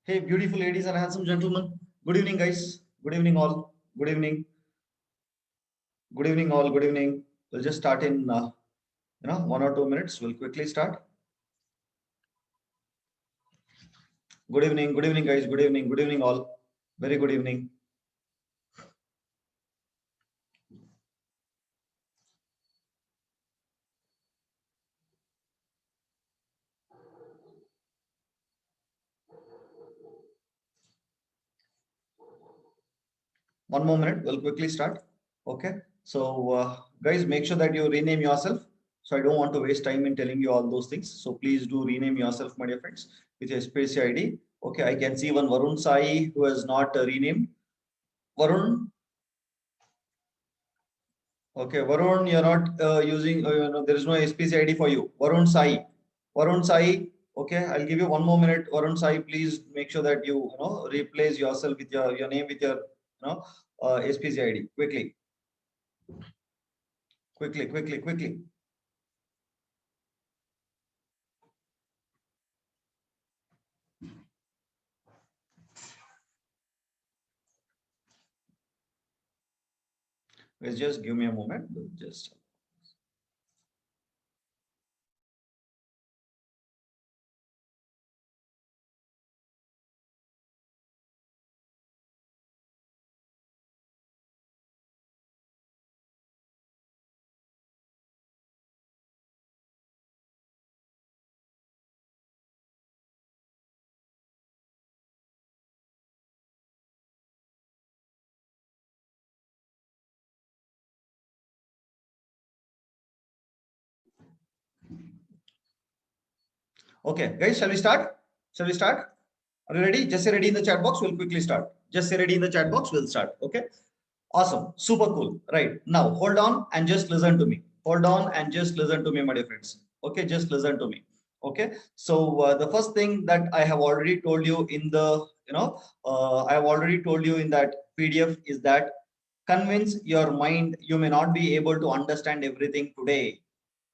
Hey, beautiful ladies and handsome gentlemen. Good evening, guys. Good evening, all. Good evening. Good evening, all. Good evening. We'll just start in 1 or 2 minutes. We'll quickly start. Good evening. Good evening, guys. Good evening. Good evening, all. Very good evening. One more minute. We'll quickly start. Okay. So, guys, make sure that you rename yourself. So I don't want to waste time in telling you all those things. So please do rename yourself, my dear friends, with your space ID. Okay. I can see one Varun Sai who has not renamed. Varun, okay, Varun, you're not using, there is no SPC ID for you. Varun Sai. Varun Sai, okay, I'll give you 1 more minute. Varun Sai, please make sure that you replace yourself with your name with your, SPC ID. Quickly, quickly, quickly, quickly. Please just give me a moment. Just. Okay, guys, shall we start? Shall we start? Are you ready? Just say ready in the chat box. We'll quickly start. Just say ready in the chat box. We'll start. Okay. Awesome. Super cool. Right. Now hold on and just listen to me. Hold on and just listen to me, my dear friends. Okay. Just listen to me. Okay. So the first thing that I have already told you in the, I have already told you in that PDF is that convince your mind. You may not be able to understand everything today,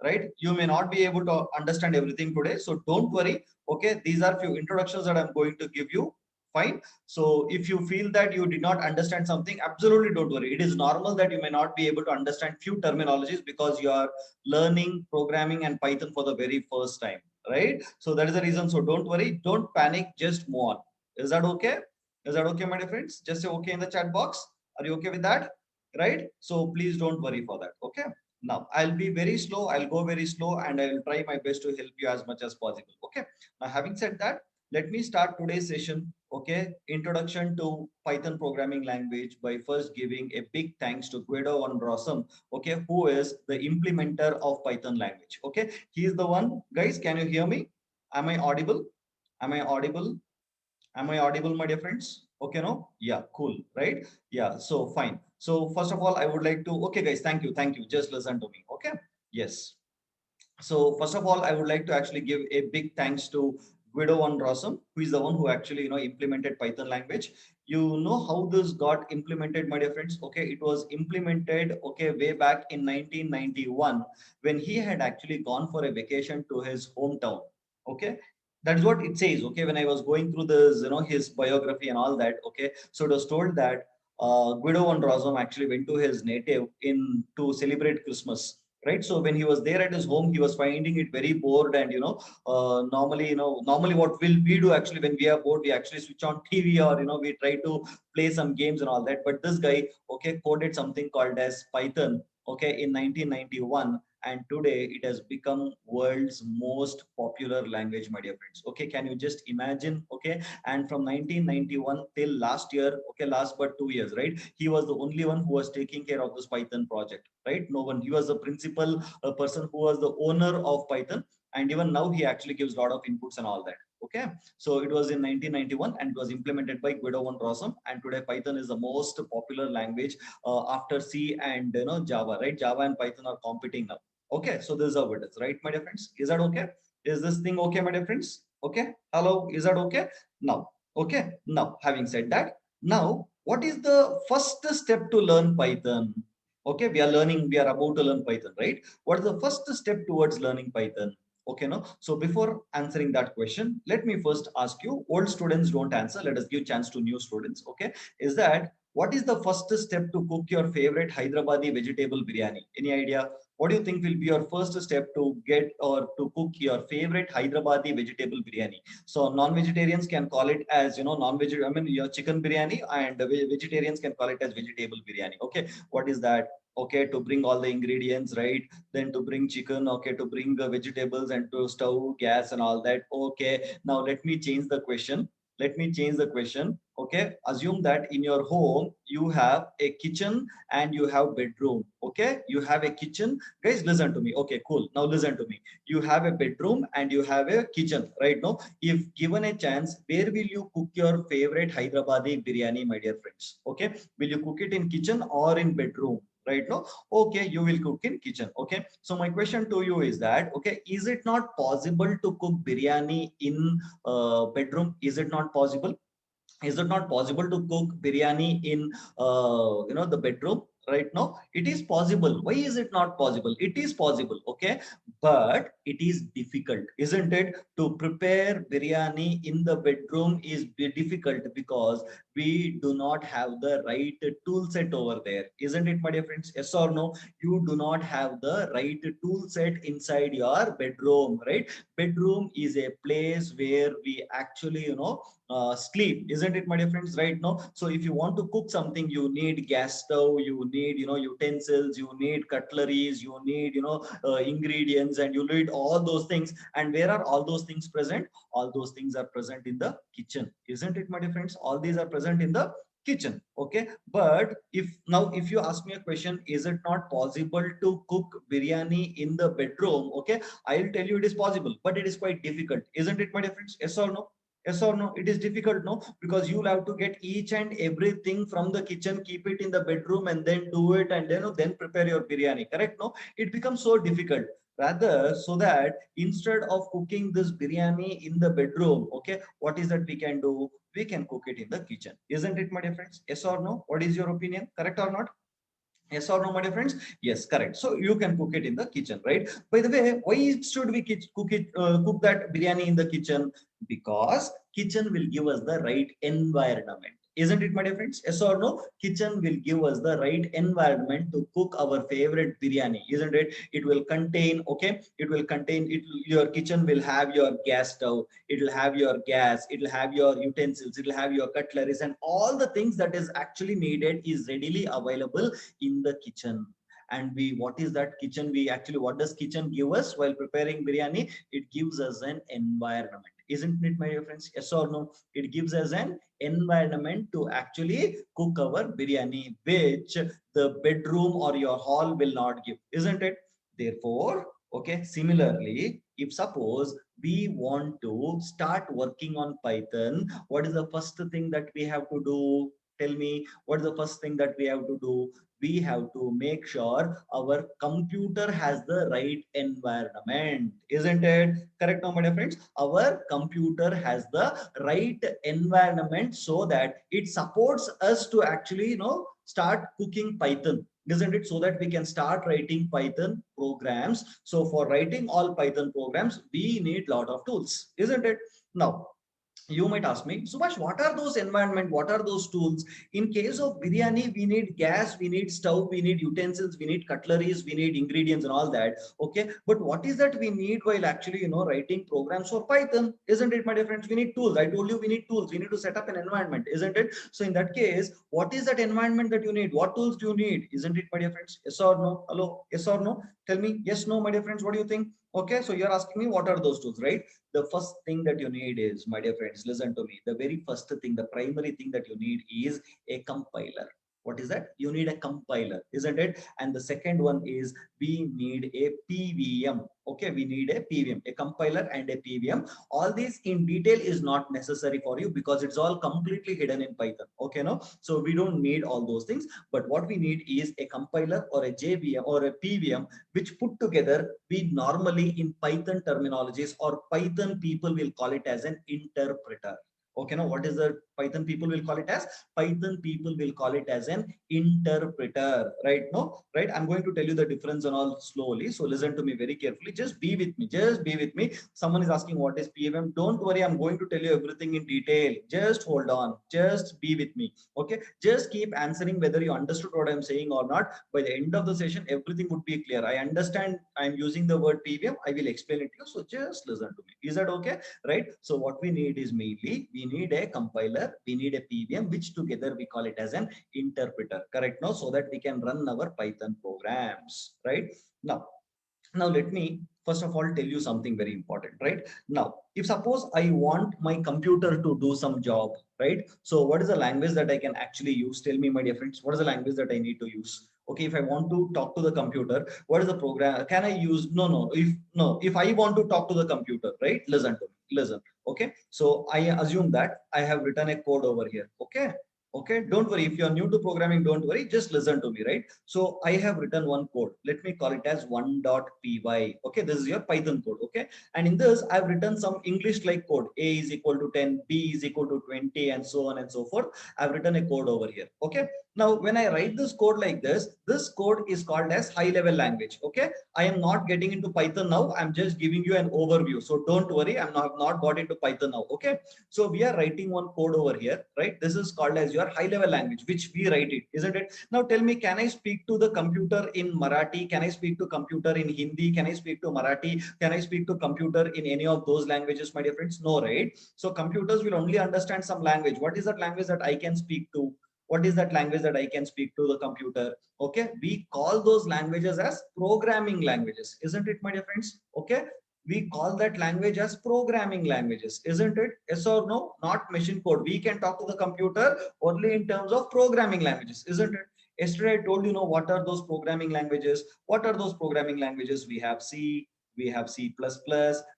right? You may not be able to understand everything today, so don't worry. Okay, these are few introductions that I'm going to give you. Fine. So if you feel that you did not understand something, absolutely don't worry. It is normal that you may not be able to understand few terminologies because you are learning programming and Python for the very first time, right? So that is the reason. So don't worry, don't panic, just move on. Is that okay? Is that okay, my dear friends? Just say okay in the chat box. Are you okay with that? Right? So please don't worry for that. Okay. Now I'll be very slow. I'll go very slow and I'll try my best to help you as much as possible. Okay. Now, having said that, let me start today's session. Okay. Introduction to Python programming language by first giving a big thanks to Guido van Rossum. Okay. Who is the implementer of Python language. Okay. He is the one. Guys, can you hear me? Am I audible? Am I audible? Am I audible, my dear friends? Okay, no? Yeah, cool, right? Yeah, so fine. So first of all, I would like to, okay, guys, thank you, thank you. Just listen to me, okay? Yes. So first of all, I would like to actually give a big thanks to Guido van Rossum, who is the one who actually, implemented Python language. You know how this got implemented, my dear friends? Okay, it was implemented, okay, way back in 1991 when he had actually gone for a vacation to his hometown. Okay, that's what it says. Okay, when I was going through this, his biography and all that. Okay, so it was told that Guido van Rossum actually went to his native in to celebrate Christmas, right? So when he was there at his home, he was finding it very bored. And normally what will we do actually when we are bored? We actually switch on TV, or we try to play some games and all that. But this guy, okay, coded something called as Python, okay, in 1991, and today it has become world's most popular language, my dear friends. Okay, can you just imagine? Okay, and from 1991 till last year, okay, last but 2 years, right, he was the only one who was taking care of this Python project, right? No one. He was the principal person who was the owner of Python, and even now he actually gives a lot of inputs and all that. Okay, so it was in 1991 and it was implemented by Guido van Rossum, and today Python is the most popular language after C and Java, right? Java and Python are competing now. Okay, so this is how it is, right, my dear friends? Is that okay? Is this thing okay, my dear friends? Okay, hello, is that okay? Now, okay, now having said that, now what is the first step to learn Python? Okay, we are about to learn Python, right? What is the first step towards learning Python? Okay, no. So before answering that question, let me first ask you. Old students don't answer. Let us give chance to new students. Okay, is that what is the first step to cook your favorite Hyderabadi vegetable biryani? Any idea? What do you think will be your first step to get or to cook your favorite Hyderabadi vegetable biryani? So non-vegetarians can call it as non-veg. I mean your chicken biryani, and vegetarians can call it as vegetable biryani. Okay, what is that? Okay, to bring all the ingredients, right? Then to bring chicken, okay, to bring vegetables and to stove, gas and all that. Okay, now let me change the question. Let me change the question. Okay, assume that in your home you have a kitchen and you have bedroom. Okay, you have a kitchen. Guys, listen to me. Okay, cool. Now listen to me. You have a bedroom and you have a kitchen, right? Now, if given a chance, where will you cook your favorite Hyderabadi biryani, my dear friends? Okay, will you cook it in kitchen or in bedroom? Right now, okay, you will cook in kitchen. Okay, so my question to you is that, okay, is it not possible to cook biryani in bedroom? Is it not possible? Is it not possible to cook biryani in the bedroom? Right now it is possible. Why is it not possible? It is possible, okay, but it is difficult, isn't it? To prepare biryani in the bedroom is difficult because we do not have the right tool set over there, isn't it, my dear friends? Yes or no? You do not have the right tool set inside your bedroom, right? Bedroom is a place where we actually sleep, isn't it, my dear friends? Right now, so if you want to cook something, you need gas stove, you need utensils, you need cutleries, you need ingredients, and you need all those things. And where are all those things present? All those things are present in the kitchen, isn't it, my dear friends? All these are present in the kitchen. Okay, but if you ask me a question, is it not possible to cook biryani in the bedroom? Okay, I'll tell you it is possible, but it is quite difficult, isn't it, my dear friends? Yes or no? Yes or no? It is difficult, no? Because you'll have to get each and everything from the kitchen, keep it in the bedroom, and then do it, and then prepare your biryani. Correct? No? It becomes so difficult. Rather, so that instead of cooking this biryani in the bedroom, okay, what is that we can do? We can cook it in the kitchen. Isn't it, my dear friends? Yes or no? What is your opinion? Correct or not? Yes or no, my dear friends? Yes, correct. So you can cook it in the kitchen, right? By the way, why should we cook that biryani in the kitchen? Because kitchen will give us the right environment. Isn't it, my dear friends? Yes or no? Kitchen will give us the right environment to cook our favorite biryani, isn't it? It will contain, okay, it will contain it. Your kitchen will have your gas stove, it will have your gas, it will have your utensils, it will have your cutleries, and all the things that is actually needed is readily available in the kitchen. And we, what is that kitchen? We actually, what does kitchen give us while preparing biryani? It gives us an environment, isn't it, my dear friends? Yes or no? It gives us an environment to actually cook our biryani, which the bedroom or your hall will not give, isn't it? Therefore, okay, similarly, if suppose we want to start working on Python, what is the first thing that we have to do? Tell me, what is the first thing that we have to do? We have to make sure our computer has the right environment, isn't it? Correct now, my dear friends? Our computer has the right environment so that it supports us to actually start cooking Python, isn't it? So that we can start writing Python programs. So for writing all Python programs, we need lot of tools, isn't it? Now you might ask me, Subhash, what are those environment? What are those tools? In case of biryani, we need gas, we need stove, we need utensils, we need cutleries, we need ingredients and all that. Okay. But what is that we need while actually, writing programs for Python? Isn't it, my dear friends? We need tools. I told you we need tools. We need to set up an environment, isn't it? So in that case, what is that environment that you need? What tools do you need? Isn't it, my dear friends? Yes or no? Hello? Yes or no? Tell me yes, no, my dear friends. What do you think? Okay. So you're asking me what are those tools, right? The first thing that you need is, my dear friends, listen to me. The very first thing, the primary thing that you need is a compiler. What is that? You need a compiler, isn't it? And the second one is we need a PVM. Okay, we need a PVM, a compiler and a PVM. All these in detail is not necessary for you because it's all completely hidden in Python. Okay, no? So we don't need all those things. But what we need is a compiler or a JVM or a PVM, which put together we normally in Python terminologies or Python people will call it as an interpreter. Okay, now what is the Python people will call it as? Python people will call it as an interpreter, right? No, right? I'm going to tell you the difference and all slowly. So listen to me very carefully. Just be with me. Just be with me. Someone is asking what is PMM. Don't worry. I'm going to tell you everything in detail. Just hold on. Just be with me. Okay. Just keep answering whether you understood what I'm saying or not. By the end of the session, everything would be clear. I understand I'm using the word PVM. I will explain it to you. So just listen to me. Is that okay? Right? So what we need is mainly we need a compiler, we need a PVM, which together we call it as an interpreter. Correct? Now, so that we can run our Python programs. Right? Now let me first of all tell you something very important. Right? Now, if suppose I want my computer to do some job, right? So what is the language that I can actually use? Tell me, my dear friends, what is the language that I need to use? Okay, if I want to talk to the computer, what is the program? Can I use? If I want to talk to the computer, right? Listen to me. Listen. Okay. So I assume that I have written a code over here. Okay. Okay, don't worry. If you are new to programming, don't worry. Just listen to me, right? So I have written one code. Let me call it as 1.py. Okay, this is your Python code. Okay, and in this, I've written some English like code. A is equal to 10, B is equal to 20, and so on and so forth. I've written a code over here. Okay, now when I write this code like this code is called as high level language. Okay, I am not getting into Python now. I'm just giving you an overview. So don't worry. I'm not got into Python now. Okay, so we are writing one code over here, right? This is called as your high level language, which we write it, isn't it? Now tell me, can I speak to the computer in Marathi? Can I speak to computer in Hindi? Can I speak to Marathi? Can I speak to computer in any of those languages, my dear friends? No, right? So computers will only understand some language. What is that language that I can speak to? What is that language that I can speak to the computer? Okay, we call those languages as programming languages, isn't it, my dear friends? Okay, we call that language as programming languages, isn't it? Yes or no? Not machine code. We can talk to the computer only in terms of programming languages, isn't it? Yesterday I told you know what are those programming languages. What are those programming languages? We have C, we have C++,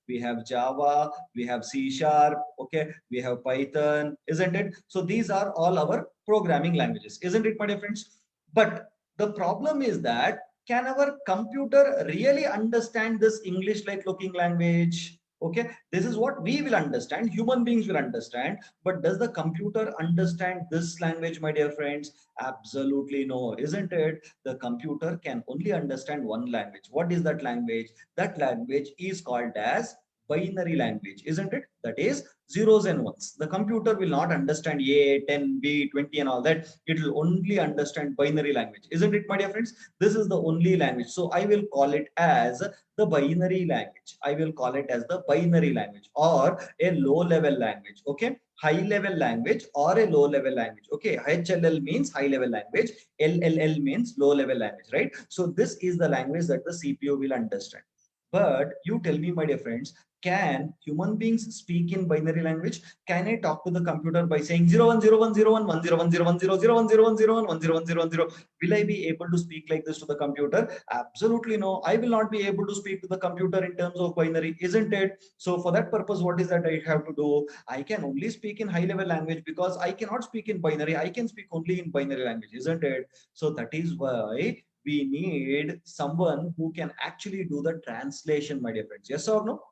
we have Java, we have C sharp, okay, we have Python, isn't it? So these are all our programming languages, isn't it, my dear friends? But the problem is that, can our computer really understand this English like looking language? Okay, this is what we will understand, human beings will understand, but does the computer understand this language, my dear friends? Absolutely no, isn't it? The computer can only understand one language. What is that language? That language is called as binary language, isn't it? That is zeros and ones. The computer will not understand A, 10, B, 20 and all that. It will only understand binary language, isn't it, my dear friends? This is the only language. So I will call it as the binary language. I will call it as the binary language or a low level language. Okay, high level language or a low level language. Okay, HLL means high level language, LLL means low level language, right? So this is the language that the CPU will understand. But you tell me, my dear friends, can human beings speak in binary language? Can I talk to the computer by saying 0 1 0 1 0 1 1 0 1 0 1 0 1 0 1 0 1 0 1 0 1 0 1 0 1 0 1 0 1 0 1 0 1 0 1 0 1 0 1 0 1 0 Will I be able to speak like this to the computer? Absolutely no. I will not be able to speak to the computer in terms of binary, isn't it? So for that purpose, what is that I have to do? I can only speak in high level language because I cannot speak in binary. I can speak only in binary language, isn't it? So that is why we need someone who can actually do the translation, my dear friends. Yes or no?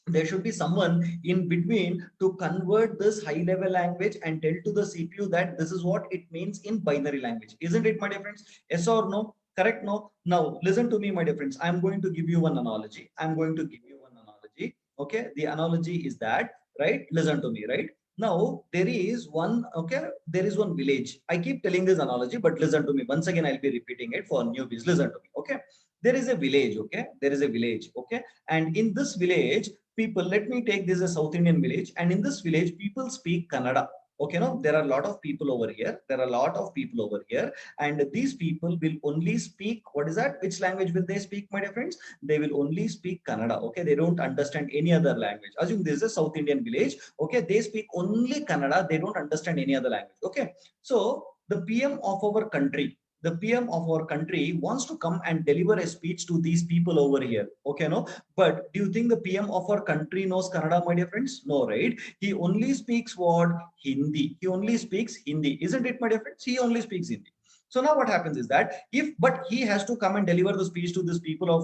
There should be someone in between to convert this high level language and tell to the CPU that this is what it means in binary language, isn't it, my dear friends? Yes or no? Correct? No. Now listen to me, my dear friends. I'm going to give you one analogy. I'm going to give you one analogy. Okay, the analogy is that, right? Listen to me, right? Now there is one, okay, there is one village. I keep telling this analogy, but listen to me once again. I'll be repeating it for newbies. Listen to me. Okay, there is a village. Okay, there is a village. Okay, and in this village, people, let me take this as South Indian village, and in this village people speak Kannada. Okay, no, there are a lot of people over here, there are a lot of people over here, and these people will only speak, what is that, which language will they speak, my dear friends? They will only speak Kannada. Okay, they don't understand any other language. Assume this is a South Indian village. Okay, they speak only Kannada, they don't understand any other language. Okay, so the PM of our country, the PM of our country wants to come and deliver a speech to these people over here. Okay, no, but do you think the PM of our country knows Kannada, my dear friends? No, right? He only speaks what? Hindi. He only speaks Hindi. Isn't it, my dear friends? He only speaks Hindi. So now what happens is that but he has to come and deliver the speech to this people of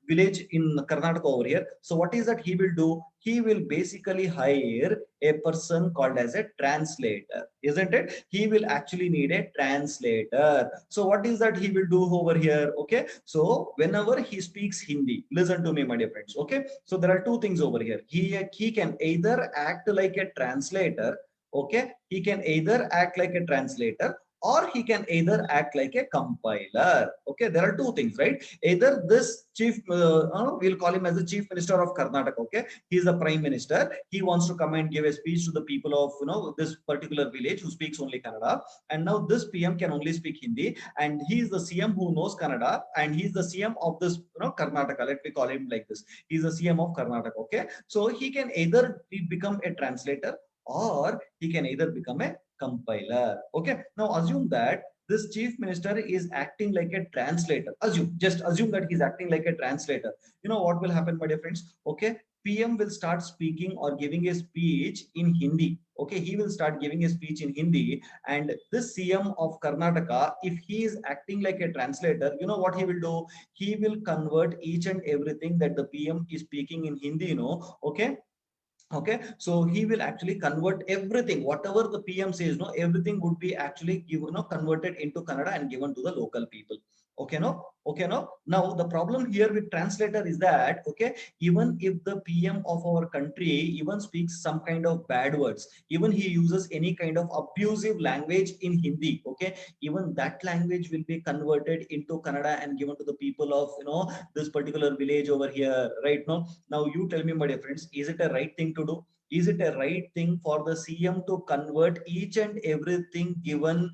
village in Karnataka over here. So what is that he will do? He will basically hire a person called as a translator, isn't it? He will actually need a translator. So what is that he will do over here? Okay, so whenever he speaks Hindi, listen to me, my dear friends. Okay, so there are two things over here. He can either act like a translator. Okay, he can either act like a translator, or he can either act like a compiler. Okay, there are two things, right? Either this chief, we'll call him as the chief minister of Karnataka. Okay, he is the prime minister. He wants to come and give a speech to the people of this particular village who speaks only Kannada, and now this PM can only speak Hindi, and he is the CM who knows Kannada, and he is the CM of this Karnataka. Let me call him like this. He is the CM of Karnataka. Okay, so he can either become a translator, or he can either become a compiler. Okay, now assume that this chief minister is acting like a translator. Just assume that he's acting like a translator. You know what will happen, my dear friends? Okay, PM will start speaking or giving a speech in Hindi. Okay, he will start giving a speech in Hindi, and this CM of Karnataka, if he is acting like a translator, you know what he will do? He will convert each and everything that the PM is speaking in Hindi. Okay, okay, so he will actually convert everything, whatever the PM says, no, everything would be actually given, converted into Kannada and given to the local people. Okay, no, okay, no. Now the problem here with translator is that, okay, even if the PM of our country even speaks some kind of bad words, even he uses any kind of abusive language in Hindi, okay, even that language will be converted into Kannada and given to the people of this particular village over here, right? Now you tell me, my dear friends, is it a right thing to do? Is it a right thing for the CM to convert each and everything given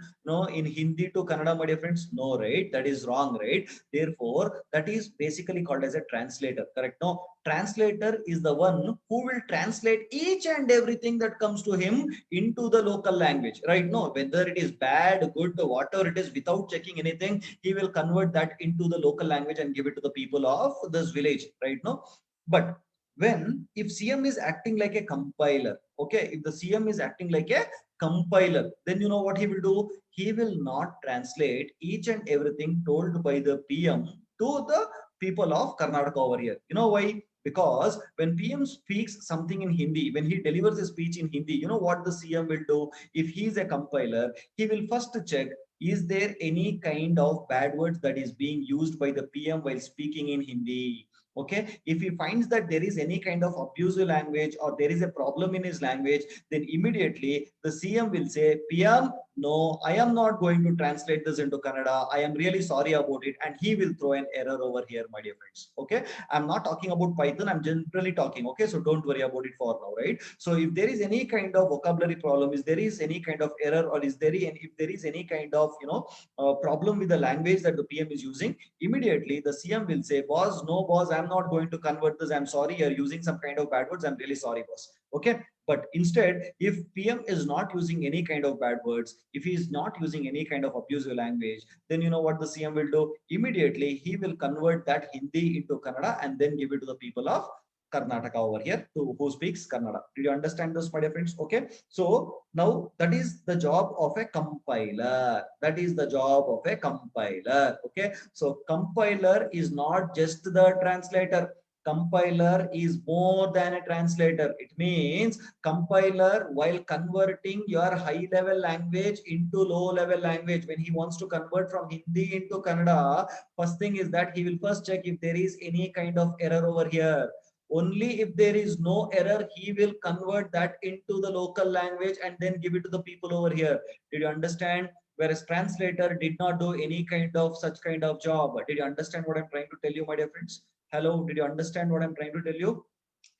in Hindi to Kannada, my dear friends? No, right? That is wrong, right? Therefore, that is basically called as a translator, correct? No, translator is the one who will translate each and everything that comes to him into the local language, right? No, whether it is bad, good, whatever it is, without checking anything, he will convert that into the local language and give it to the people of this village, right? No, but when if CM is acting like a compiler, okay, if the CM is acting like a compiler, then you know what he will do? He will not translate each and everything told by the PM to the people of Karnataka over here. You know why? Because when PM speaks something in Hindi, when he delivers a speech in Hindi, you know what the CM will do? If he is a compiler, he will first check, is there any kind of bad words that is being used by the PM while speaking in Hindi? Okay, if he finds that there is any kind of abusive language or there is a problem in his language, then immediately the CM will say, PM, no, I am not going to translate this into Kannada. I am really sorry about it. And he will throw an error over here, my dear friends. Okay, I'm not talking about Python, I'm generally talking. Okay, so don't worry about it for now, right? So if there is any kind of vocabulary problem, is there is any kind of error, or is there any, if there is any kind of problem with the language that the PM is using, immediately the CM will say, boss, no boss, I'm not going to convert this, I'm sorry, you're using some kind of bad words, I'm really sorry, boss. Okay, but instead, if PM is not using any kind of bad words, if he is not using any kind of abusive language, then you know what the CM will do? Immediately he will convert that Hindi into Kannada and then give it to the people of Karnataka over here who speaks Kannada. Did you understand this, my dear friends? Okay, so now that is the job of a compiler. That is the job of a compiler. Okay, so compiler is not just the translator. Compiler is more than a translator. It means compiler, while converting your high level language into low level language, when he wants to convert from Hindi into Kannada, first thing is that he will first check if there is any kind of error over here. Only if there is no error, he will convert that into the local language and then give it to the people over here. Did you understand? Whereas translator did not do any kind of such kind of job. Did you understand what I'm trying to tell you, my dear friends? Hello, did you understand what I'm trying to tell you?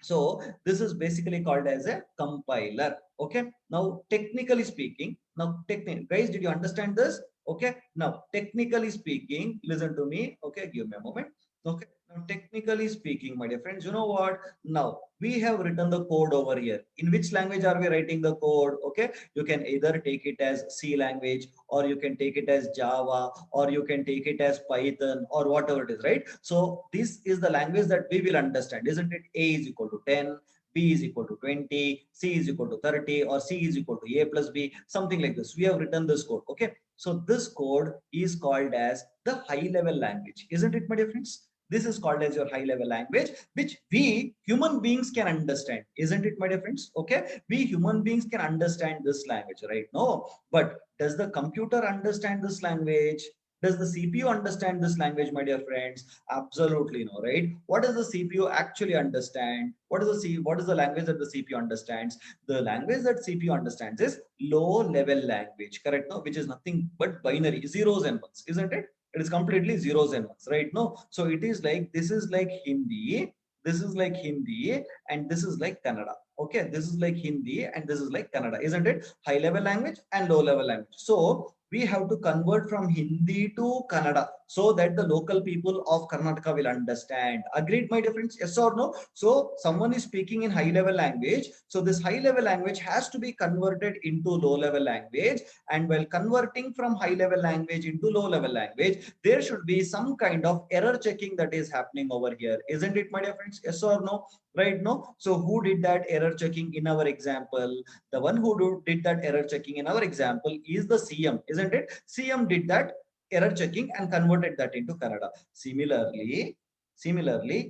So this is basically called as a compiler. Okay, now technically speaking, guys, did you understand this? Okay, now technically speaking, listen to me. Okay, give me a moment. Okay, now technically speaking, my dear friends, you know what? Now we have written the code over here. In which language are we writing the code? Okay, you can either take it as C language, or you can take it as Java, or you can take it as Python, or whatever it is, right? So this is the language that we will understand, isn't it? A is equal to 10, B is equal to 20, C is equal to 30, or C is equal to A plus B, something like this. We have written this code. Okay. So this code is called as the high level language, isn't it, my dear friends? This is called as your high level language, which we human beings can understand, isn't it, my dear friends? Okay, we human beings can understand this language, right? No, but does the computer understand this language? Does the CPU understand this language, my dear friends? Absolutely no, right? What does the CPU actually understand? What is the language that the CPU understands? The language that CPU understands is low level language, correct? No, which is nothing but binary, zeros and ones, isn't it? It is completely zeros and ones, right? No, so it is like, this is like Hindi, this is like Hindi, and this is like Kannada. Okay, this is like Hindi and this is like Kannada, isn't it? High level language and low level language. So we have to convert from Hindi to Kannada so that the local people of Karnataka will understand. Agreed, my dear friends? Yes or no? So someone is speaking in high level language. So this high level language has to be converted into low level language. And while converting from high level language into low level language, there should be some kind of error checking that is happening over here. Isn't it, my dear friends? Yes or no? Right? No. So who did that error checking in our example? The one who did that error checking in our example is the CM, isn't it? CM did that error checking and converted that into Kannada. Similarly,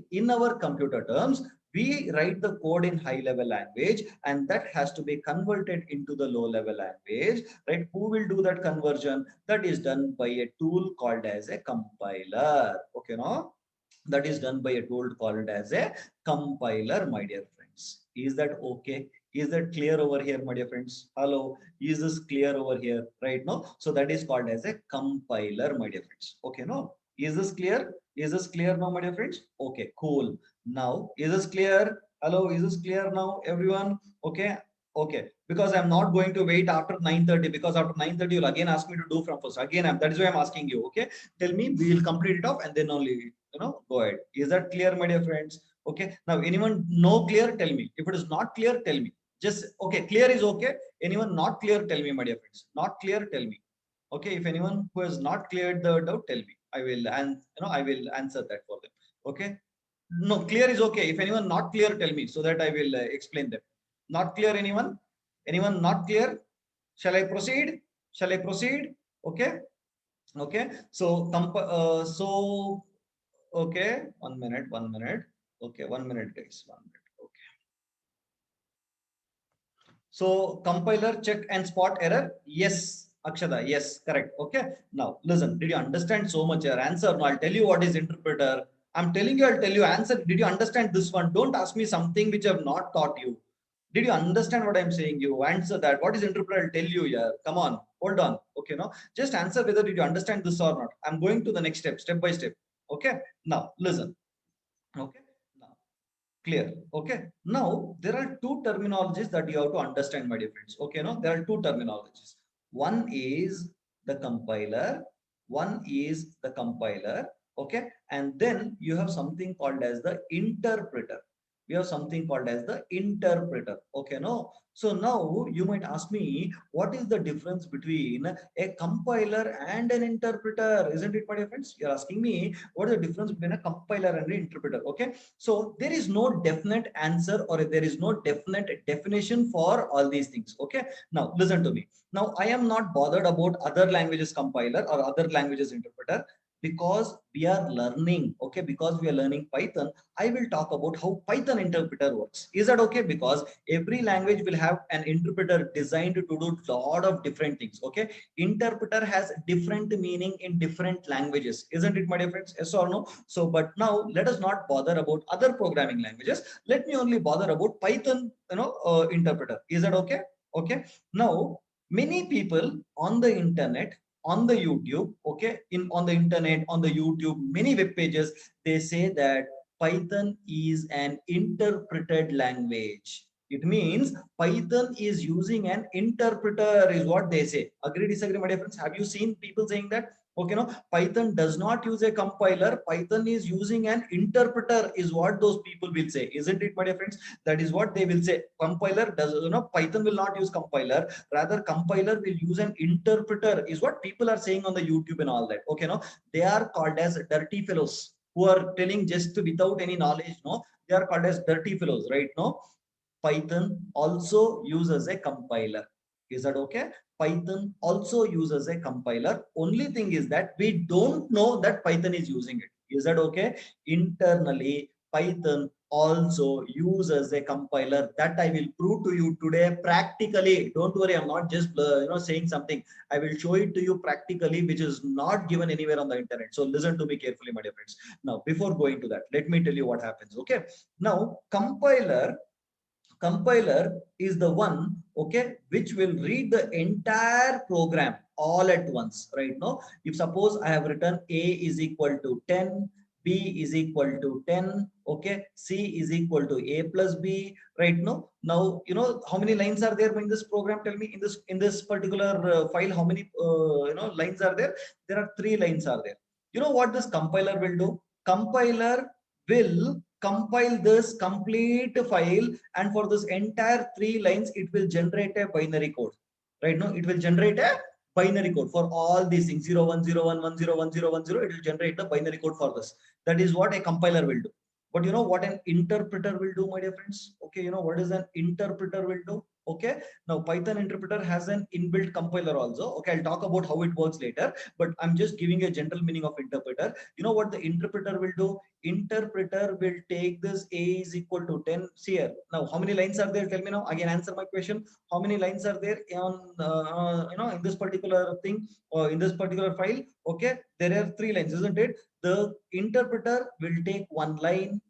in our computer terms, we write the code in high level language and that has to be converted into the low level language, right? Who will do that conversion? That is done by a tool called as a compiler. Okay, no? That is done by a tool called as a compiler, my dear friends. Is that okay? Is that clear over here, my dear friends? Hello, is this clear over here right now? So that is called as a compiler, my dear friends. Okay, no? Is this clear? Is this clear now, my dear friends? Okay, cool. Now, is this clear? Hello, is this clear now, everyone? Okay, okay. Because I'm not going to wait after 9:30, because after 9:30 you'll again ask me to do from first. Again, that is why I'm asking you. Okay, tell me, we will complete it off and then only, go ahead. Is that clear, my dear friends? Okay, now anyone no clear, tell me. If it is not clear, tell me. Just okay, clear is okay. Anyone not clear, tell me, my dear friends. Not clear, tell me. Okay, if anyone who has not cleared the doubt, tell me. I will, and I will answer that for them. Okay, no, clear is okay. If anyone not clear, tell me so that I will explain them. Not clear, anyone? Anyone not clear? Shall I proceed? Shall I proceed? Okay, okay. So okay, 1 minute, 1 minute. Okay, 1 minute, guys. 1 minute. Okay. So compiler check and spot error. Yes, Akshada. Yes, correct. Okay. Now listen. Did you understand so much? Your answer. No, I'll tell you what is interpreter. I'm telling you. I'll tell you answer. Did you understand this one? Don't ask me something which I've not taught you. Did you understand what I'm saying? You answer that. What is interpreter? I'll tell you. Yeah. Come on. Hold on. Okay. No. Just answer whether did you understand this or not. I'm going to the next step, step by step. Okay. Now listen. Okay. Now, clear. Okay. Now, there are two terminologies that you have to understand, my dear friends. Okay. No, there are two terminologies. One is the compiler. One is the compiler. Okay. And then you have something called as the interpreter. We have something called as the interpreter. Okay. No. So now you might ask me, what is the difference between a compiler and an interpreter? Isn't it, my dear friends? You're asking me, what is the difference between a compiler and an interpreter? Okay. So there is no definite answer or there is no definite definition for all these things. Okay. Now listen to me. Now I am not bothered about other languages compiler or other languages interpreter because we are learning. Okay. Because we are learning Python, I will talk about how Python interpreter works. Is that okay? Because every language will have an interpreter designed to do a lot of different things. Okay. Interpreter has different meaning in different languages. Isn't it, my dear friends? Yes or no? So, but now let us not bother about other programming languages. Let me only bother about Python, interpreter. Is that okay? Okay. Now, many people on the internet, on the YouTube, okay, on the internet, on the YouTube, many web pages, they say that Python is an interpreted language. It means Python is using an interpreter, is what they say. Agree, disagree, my dear friends? Have you seen people saying that? Okay, no, Python does not use a compiler. Python is using an interpreter, is what those people will say. Isn't it, my dear friends? That is what they will say. Compiler does, Python will not use compiler. Rather, compiler will use an interpreter, is what people are saying on the YouTube and all that. Okay, no, they are called as dirty fellows who are telling just without any knowledge. No, they are called as dirty fellows, right? No, Python also uses a compiler. Is that okay? Python also uses a compiler. Only thing is that we don't know that Python is using it. Is that okay? Internally, Python also uses a compiler. That I will prove to you today practically. Don't worry, I'm not just saying something. I will show it to you practically, which is not given anywhere on the internet. So listen to me carefully, my dear friends. Now, before going to that, let me tell you what happens. Okay. Now, compiler is the one, okay, which will read the entire program all at once. Right now, if suppose I have written a is equal to 10, b is equal to 10, okay, c is equal to a plus b. Right now you know how many lines are there in this program? Tell me, in this particular file, how many lines are there? There are 3 lines are there. You know what this compiler will do? Compiler will compile this complete file, and for this entire 3 lines it will generate a binary code. Right now it will generate a binary code for all these things: 0 1 0 1 1 0 1 0 1 0. It will generate the binary code for this. That is what a compiler will do. But you know what an interpreter will do, my dear friends? Okay, you know what is an interpreter will do? Okay, now Python interpreter has an inbuilt compiler also. Okay, I'll talk about how it works later, but I'm just giving a general meaning of interpreter. You know what the interpreter will do? Interpreter will take this a is equal to 10. See here, now how many lines are there? Tell me now, again answer my question. How many lines are there on in this particular thing, or in this particular file? Okay, there are 3 lines, isn't it? The interpreter will take one line,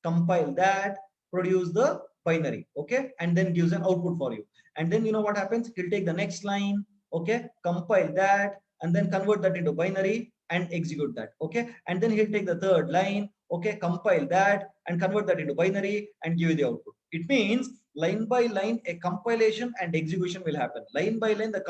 compile that, produce the binary, okay, and then gives an output for you. And then you know what happens? He'll take the next line, okay, compile that, and then convert that into binary and execute that, okay. And then he'll take the third line, okay, compile that and convert that into binary and give you the output. It means line by line a compilation and execution will happen. Line by line the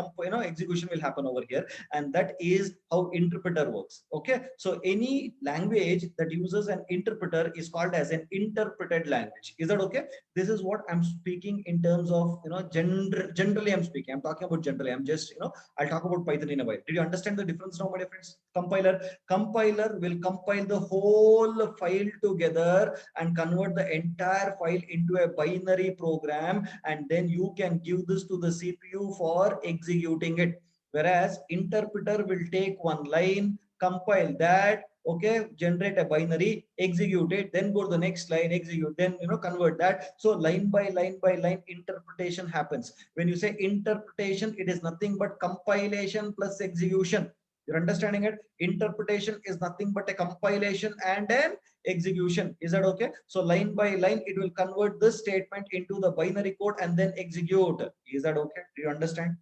execution will happen over here, and that is how interpreter works. Okay, so any language that uses an interpreter is called as an interpreted language. Is that okay? This is what I'm speaking in terms of generally I'm speaking. I'm talking about generally. I'm just I'll talk about Python in a while. Did you understand the difference now, my dear friends? Compiler will compile the whole file together and convert the entire file into a binary program, and then you can give this to the CPU for executing it. Whereas interpreter will take one line, compile that, okay, generate a binary, execute it, then go to the next line, execute, then convert that. So line by line interpretation happens. When you say interpretation, it is nothing but compilation plus execution. You're understanding it? Interpretation is nothing but a compilation and an execution. Is that okay? So line by line it will convert this statement into the binary code and then execute. Is that okay? Do you understand,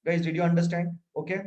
guys? Did you understand? Okay,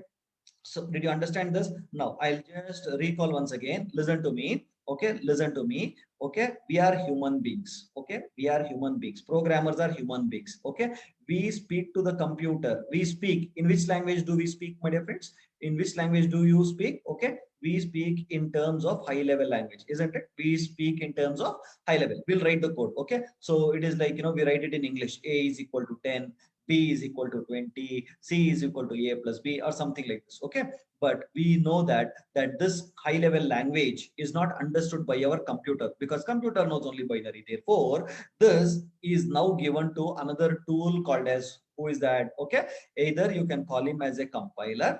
so did you understand this? Now I'll just recall once again. Listen to me. Okay, listen to me. Okay, we are human beings. Okay, we are human beings. Programmers are human beings. Okay, we speak to the computer. We speak. In which language do we speak, my dear friends? In which language do you speak? Okay, we speak in terms of high level language, isn't it? We speak in terms of high level. We'll write the code. Okay, so it is like we write it in English. A is equal to 10, b is equal to 20, c is equal to a plus b, or something like this. Okay, but we know that this high level language is not understood by our computer, because computer knows only binary. Therefore this is now given to another tool called as, who is that? Okay, either you can call him as a compiler,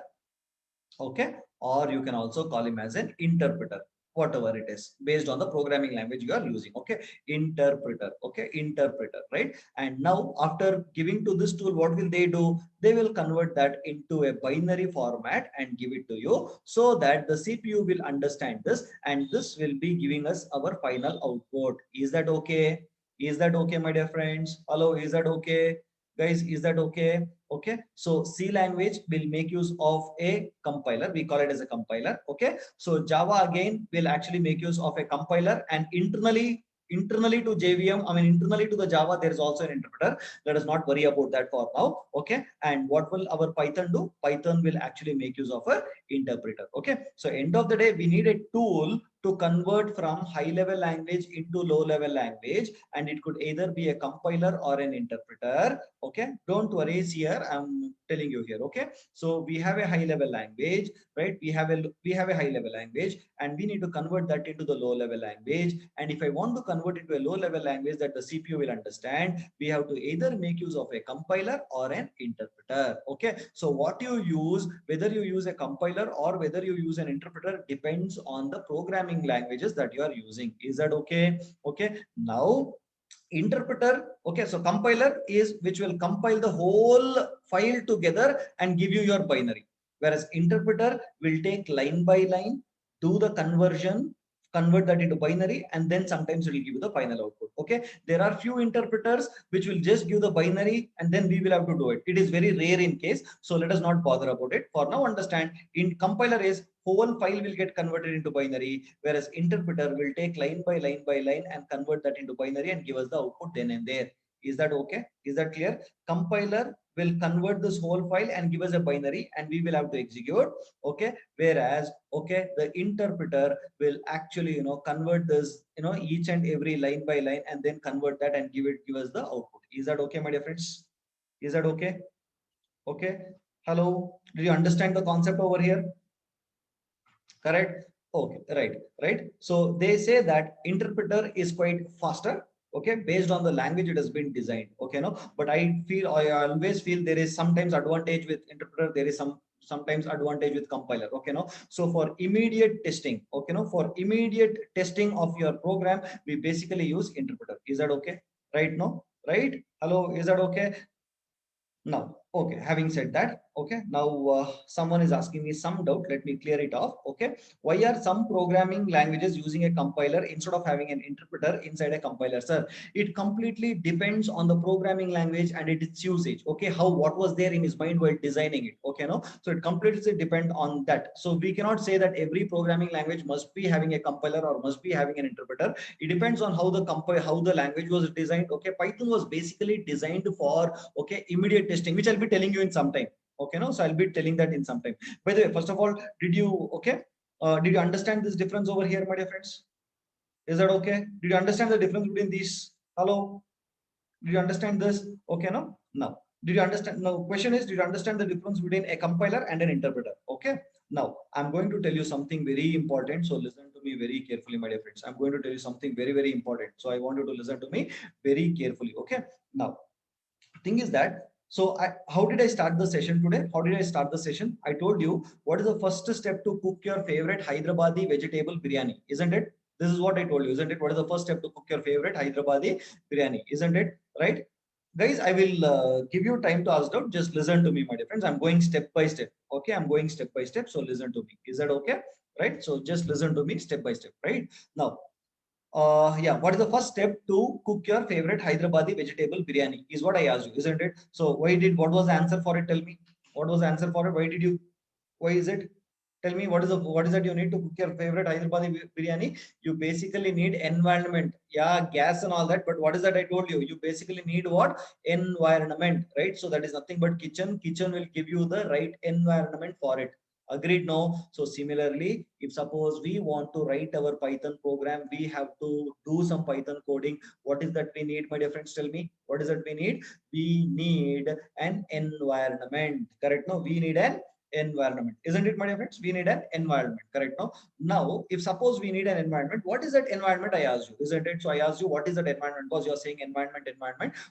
okay, or you can also call him as an interpreter, whatever it is, based on the programming language you are using. Okay, interpreter. Okay, interpreter, right? And now after giving to this tool, what will they do? They will convert that into a binary format and give it to you, so that the CPU will understand this, and this will be giving us our final output. Is that okay? Is that okay, my dear friends? Hello, is that okay, guys? Is that okay? Okay, so C language will make use of a compiler. We call it as a compiler. Okay, so Java again will actually make use of a compiler, and internally to JVM, I mean internally to the Java, there is also an interpreter. Let us not worry about that for now. Okay, and what will our Python do? Python will actually make use of a interpreter. Okay, so end of the day, we need a tool to convert from high level language into low level language, and it could either be a compiler or an interpreter. Okay, don't worry here, I'm telling you here. Okay, so we have a high level language, right? We have a high level language, and we need to convert that into the low level language. And if I want to convert it to a low level language that the CPU will understand, we have to either make use of a compiler or an interpreter. Okay, so what you use, whether you use a compiler or whether you use an interpreter, depends on the programming languages that you are using. Is that okay? Okay, now interpreter, okay, so compiler is which will compile the whole file together and give you your binary, whereas interpreter will take line by line, do the conversion, convert that into binary, and then sometimes it will give you the final output. Okay, there are few interpreters which will just give the binary and then we will have to do it. It is very rare in case, so let us not bother about it for now. Understand, in compiler is whole file will get converted into binary, whereas interpreter will take line by line by line and convert that into binary and give us the output then and there. Is that okay? Is that clear? Compiler will convert this whole file and give us a binary and we will have to execute. Okay, whereas okay, the interpreter will actually convert this each and every line by line and then convert that and give us the output. Is that okay, my dear friends? Is that okay? Okay, hello, do you understand the concept over here? Correct? Okay, right. So they say that interpreter is quite faster, okay, based on the language it has been designed. Okay, no, but I always feel there is sometimes advantage with interpreter, there is sometimes advantage with compiler. Okay, no, so for immediate testing, okay, no, for immediate testing of your program, we basically use interpreter. Is that okay? Right? No, right? Hello, is that okay? Now, okay, having said that, okay, now someone is asking me some doubt. Let me clear it off. Okay, why are some programming languages using a compiler instead of having an interpreter inside a compiler? Sir, it completely depends on the programming language and its usage. Okay, what was there in his mind while designing it? Okay, no, so it completely depends on that. So we cannot say that every programming language must be having a compiler or must be having an interpreter. It depends on how the language was designed. Okay, Python was basically designed for okay immediate testing, which I'll be telling you in some time. Okay, no, so I'll be telling that in some time. By the way, first of all, did you understand this difference over here, my dear friends? Is that okay? Did you understand the difference between these? Hello, did you understand this? Okay, no, now did you understand? Now question is, did you understand the difference between a compiler and an interpreter? Okay, now I'm going to tell you something very important, so listen to me very carefully, my dear friends. I'm going to tell you something very, very important, so I want you to listen to me very carefully. Okay, now thing is that, so how did I start the session today? How did I start the session? I told you what is the first step to cook your favorite Hyderabadi vegetable biryani, isn't it? This is what I told you, isn't it? What is the first step to cook your favorite Hyderabadi biryani, isn't it? Right? Guys, I will give you time to ask out. Just listen to me, my dear friends. I'm going step by step. Okay, I'm going step by step. So listen to me. Is that okay? Right? So just listen to me step by step. Right? Now, yeah, what is the first step to cook your favorite Hyderabadi vegetable biryani is what I asked you, isn't it? So what was the answer for it? Tell me, what was the answer for it? Why is it? Tell me, what is that you need to cook your favorite Hyderabadi biryani? You basically need environment, yeah, gas and all that. But what is that I told you? You basically need what? Environment, right? So that is nothing but kitchen. Kitchen will give you the right environment for it. Agreed? No. So similarly, if suppose we want to write our Python program, we have to do some Python coding. What is that we need, my dear friends? Tell me, what is that we need? We need an environment. Correct? No, we need an environment, isn't it, my dear friends? We need an environment. Correct? No. Now, if suppose we need an environment, what is that environment? I asked you, isn't it? So I asked you, what is that environment? Because you're saying environment.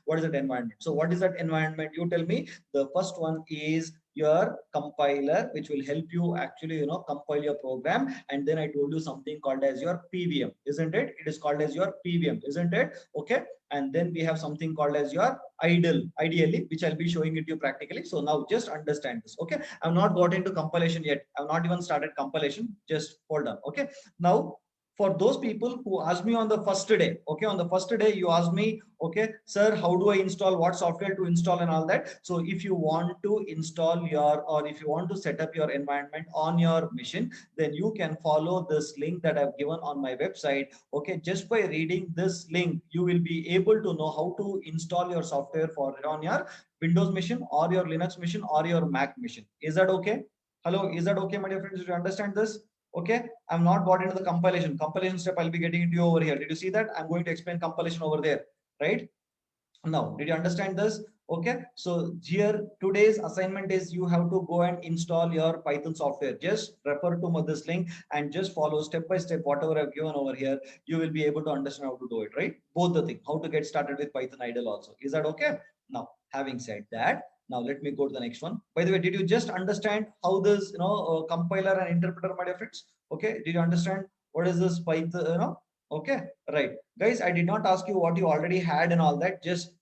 What is that environment? So what is that environment? You tell me. The first one is your compiler, which will help you actually compile your program. And then I told you something called as your PVM, isn't it? It is called as your PVM, isn't it? Okay, and then we have something called as your ideally, which I'll be showing it to you practically. So now just understand this. Okay, I've not got into compilation yet. I've not even started compilation. Just hold on. Okay, now for those people who asked me on the first day, okay, on the first day you asked me, okay, sir, how do I install, what software to install and all that. So if you want to install or if you want to set up your environment on your machine, then you can follow this link that I've given on my website. Okay, just by reading this link, you will be able to know how to install your software for on your Windows machine or your Linux machine or your Mac machine. Is that okay? Hello, is that okay, my dear friends? Do you understand this? Okay, I'm not got into the compilation step. I'll be getting into over here. Did you see that? I'm going to explain compilation over there, right? Now, did you understand this? Okay, so here today's assignment is you have to go and install your Python software. Just refer to this link and just follow step by step whatever I've given over here. You will be able to understand how to do it, right? Both the thing, how to get started with Python idle also. Is that okay? Now, having said that, now let me go to the next one. By the way, did you just understand how this compiler and interpreter, my dear friends? Okay, did you understand what is this Python? Okay, right, guys. I did not ask you what you already had and all that. Just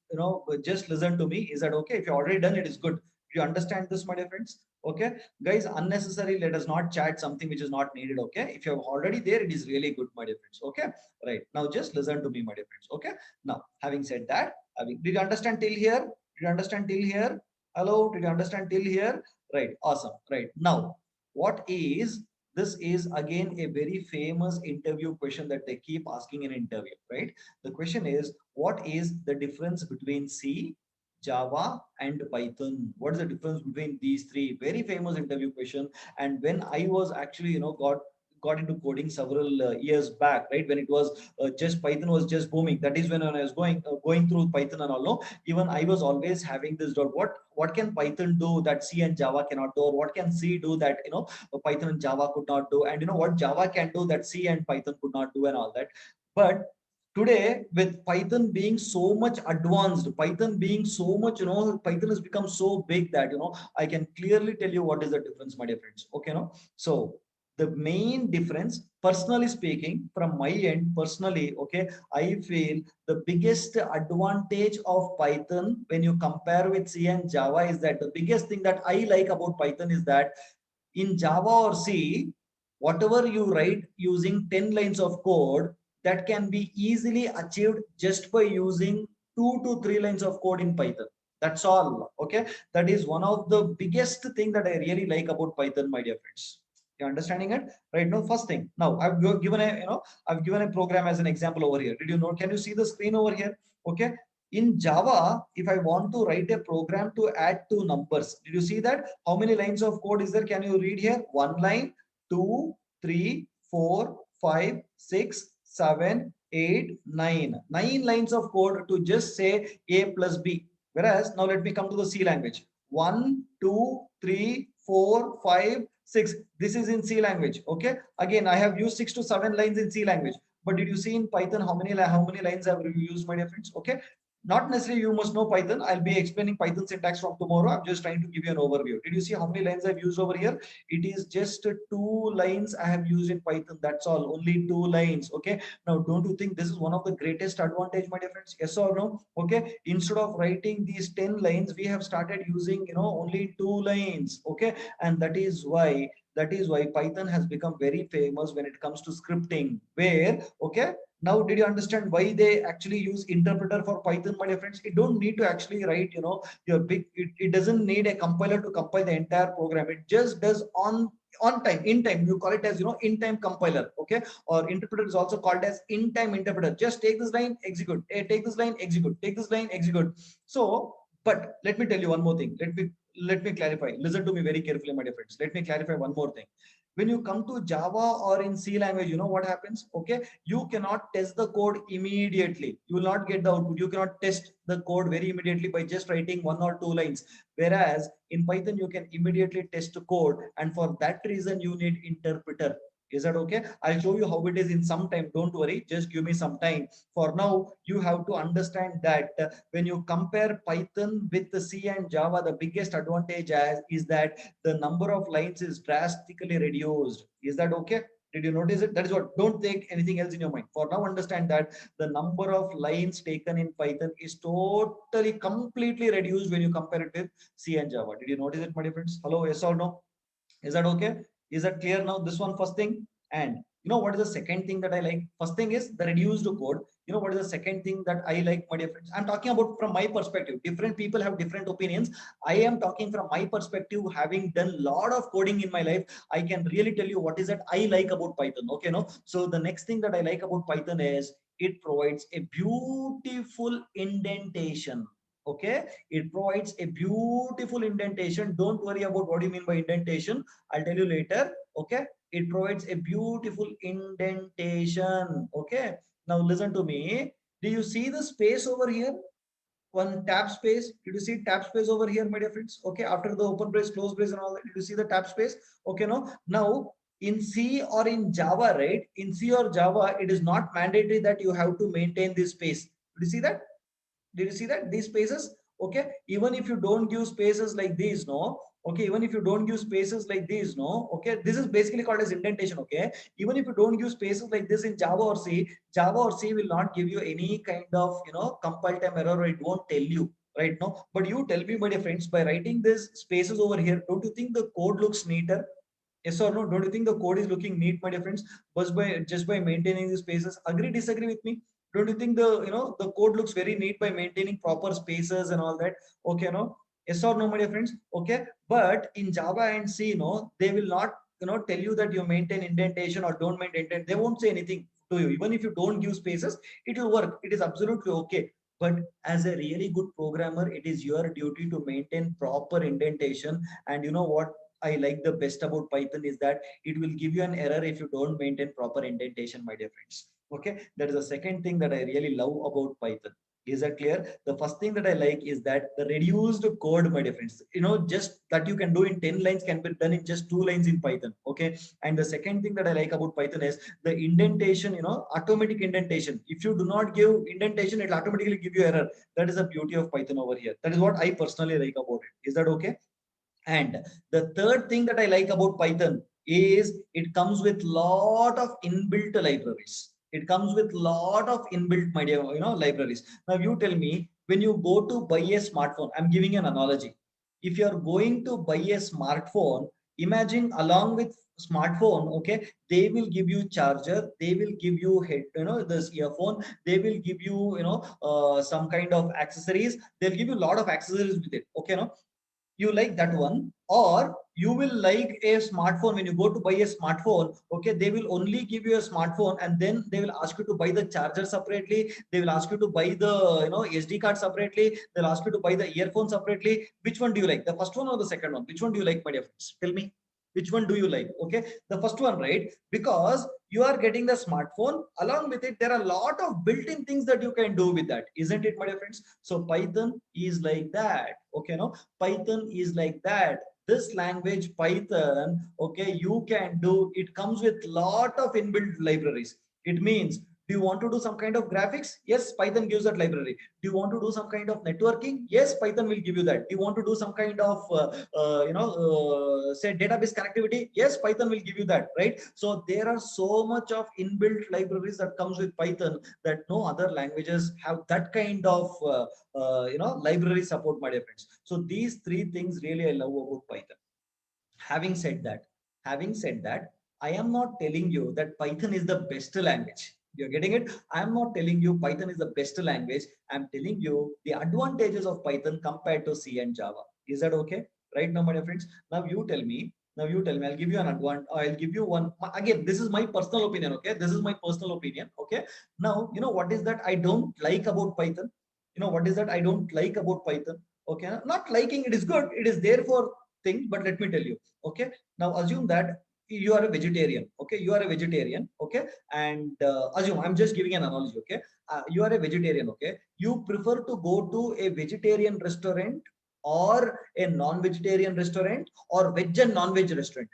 just listen to me. Is that okay? If you already done it, is good. Do you understand this, my dear friends? Okay, guys. Unnecessary. Let us not chat something which is not needed. Okay, if you're already there, it is really good, my dear friends. Okay, right. Now just listen to me, my dear friends. Okay. Now, having said that, did you understand till here? Did you understand till here? Hello. Did you understand till here? Right. Awesome. Right. Now, what is this is again a very famous interview question that they keep asking in interview, right? The question is, what is the difference between C, Java, and Python? What is the difference between these three? Very famous interview question. And when I was actually, got into coding several years back, right? When it was just Python was just booming. That is when I was going through Python and all. No, even I was always having this doubt. What can Python do that C and Java cannot do? Or what can C do that Python and Java could not do? And what Java can do that C and Python could not do and all that. But today, with Python being so much advanced, Python being so much, Python has become so big that I can clearly tell you what is the difference, my dear friends. Okay, no? So the main difference, personally speaking, from my end, personally, okay, I feel the biggest advantage of Python when you compare with C and Java is that the biggest thing that I like about Python is that in Java or C, whatever you write using 10 lines of code, that can be easily achieved just by using 2 to 3 lines of code in Python. That's all. Okay. That is one of the biggest thing that I really like about Python, my dear friends. You're understanding it? Right now, first thing. Now I've given a program as an example over here. Did you know? Can you see the screen over here? Okay. In Java, if I want to write a program to add two numbers, did you see that? How many lines of code is there? Can you read here? One line, two, three, four, five, six, seven, eight, nine. 9 lines of code to just say A plus B. Whereas now let me come to the C language. One, two, three, four, five, six. This is in C language. Okay. Again, I have used 6 to 7 lines in C language. But did you see in Python how many lines have you used, my dear friends? Okay. Not necessarily you must know Python. I'll be explaining Python syntax from tomorrow. I'm just trying to give you an overview. Did you see how many lines I've used over here? It is just 2 lines I have used in Python. That's all. Only 2 lines. Okay. Now, don't you think this is one of the greatest advantage, my dear friends? Yes or no? Okay. Instead of writing these 10 lines, we have started using, only 2 lines. Okay. And that is why Python has become very famous when it comes to scripting. Where, okay, now, did you understand why they actually use interpreter for Python, my dear friends? It don't need to actually write, your big. It doesn't need a compiler to compile the entire program. It just does on time, in time. You call it as in time compiler, okay? Or interpreter is also called as in time interpreter. Just take this line, execute. Take this line, execute. Take this line, execute. So, but let me tell you one more thing. Let me clarify. Listen to me very carefully, my dear friends. Let me clarify one more thing. When you come to Java or in C language, you know what happens? Okay, you cannot test the code immediately. You will not get the output. You cannot test the code very immediately by just writing 1 or 2 lines. Whereas in Python, you can immediately test the code, and for that reason, you need interpreter. Is that okay? I'll show you how it is in some time. Don't worry, just give me some time. For now, you have to understand that when you compare Python with the C and Java, the biggest advantage is that the number of lines is drastically reduced. Is that okay? Did you notice it? That is what. Don't take anything else in your mind. For now, understand that the number of lines taken in Python is totally, completely reduced when you compare it with C and Java. Did you notice it, my dear friends? Hello, yes or no? Is that okay? Is that clear now? This one first thing. And what is the second thing that I like? First thing is the reduced code. What is the second thing that I like, my dear friends? I'm talking about from my perspective. Different people have different opinions. I am talking from my perspective, having done a lot of coding in my life. I can really tell you what is that I like about Python. Okay, no? So the next thing that I like about Python is it provides a beautiful indentation. Okay, it provides a beautiful indentation. Don't worry about what you mean by indentation. I'll tell you later. Okay, It provides a beautiful indentation. Okay. Now listen to me. Do you see the space over here? One tab space. Did you see tab space over here, my dear friends? Okay. After the open brace, close brace and all that, did you see the tab space? Okay. No. Now in C or in Java, right? In C or Java, it is not mandatory that you have to maintain this space. Did you see that? Did you see that these spaces? Okay, even if you don't give spaces like these, no. Okay, even if you don't give spaces like these, no. Okay, this is basically called as indentation. Okay, even if you don't give spaces like this in Java or C, Java or C will not give you any kind of compile time error, or it won't tell you, right? No, but you tell me, my dear friends, by writing these spaces over here, don't you think the code looks neater? Yes or no? Don't you think the code is looking neat, my dear friends, just by maintaining the spaces? Agree, disagree with me? Don't you think the code looks very neat by maintaining proper spaces and all that? Okay, no? Yes or no, my dear friends? Okay, but in Java and C, no, they will not tell you that you maintain indentation or don't maintain indentation. They won't say anything to you. Even if you don't give spaces, it will work. It is absolutely okay. But as a really good programmer, it is your duty to maintain proper indentation. And you know what I like the best about Python is that it will give you an error if you don't maintain proper indentation, my dear friends. Okay, that is the second thing that I really love about Python. Is that clear? The first thing that I like is that the reduced code, my dear friends. Just that you can do in 10 lines can be done in just 2 lines in Python. Okay. And the second thing that I like about Python is the indentation, automatic indentation. If you do not give indentation, it will automatically give you error. That is the beauty of Python over here. That is what I personally like about it. Is that okay? And the third thing that I like about Python is it comes with lot of inbuilt libraries. It comes with lot of inbuilt media, libraries. Now you tell me, when you go to buy a smartphone, I'm giving an analogy. If you're going to buy a smartphone, imagine along with smartphone, okay, they will give you charger, they will give you head, this earphone, they will give you, some kind of accessories. They'll give you a lot of accessories with it. Okay, no? You like that one, or you will like a smartphone. When you go to buy a smartphone, okay, they will only give you a smartphone, and then they will ask you to buy the charger separately, they will ask you to buy the SD card separately, they'll ask you to buy the earphone separately. Which one do you like, the first one or the second one? Which one do you like, my dear friends? Tell me, which one do you like? Okay, the first one, right? Because you are getting the smartphone, along with it there are a lot of built-in things that you can do with that, isn't it, my dear friends? So Python is like that. Okay, no, Python is like that. This language Python, okay, you can do, it comes with lot of inbuilt libraries. It means, do you want to do some kind of graphics? Yes, Python gives that library. Do you want to do some kind of networking? Yes, Python will give you that. Do you want to do some kind of say database connectivity? Yes, Python will give you that, right? So there are so much of inbuilt libraries that comes with Python that no other languages have that kind of library support, my dear friends. So these three things really I love about Python. Having said that, having said that, I am not telling you that Python is the best language. You're getting it? I am not telling you Python is the best language. I'm telling you the advantages of Python compared to C and Java. Is that okay? Right now, my dear friends, now you tell me, I'll give you an advantage, I'll give you one. Again, this is my personal opinion. Okay, this is my personal opinion. Okay, now what is that I don't like about Python? What is that I don't like about Python? Okay, not liking, it is good, it is there for thing, but let me tell you. Okay, now assume that you are a vegetarian. Okay, you are a vegetarian. Okay, and assume, I'm just giving an analogy. Okay, you are a vegetarian. Okay, you prefer to go to a vegetarian restaurant or a non-vegetarian restaurant, or veg and non-veg restaurant?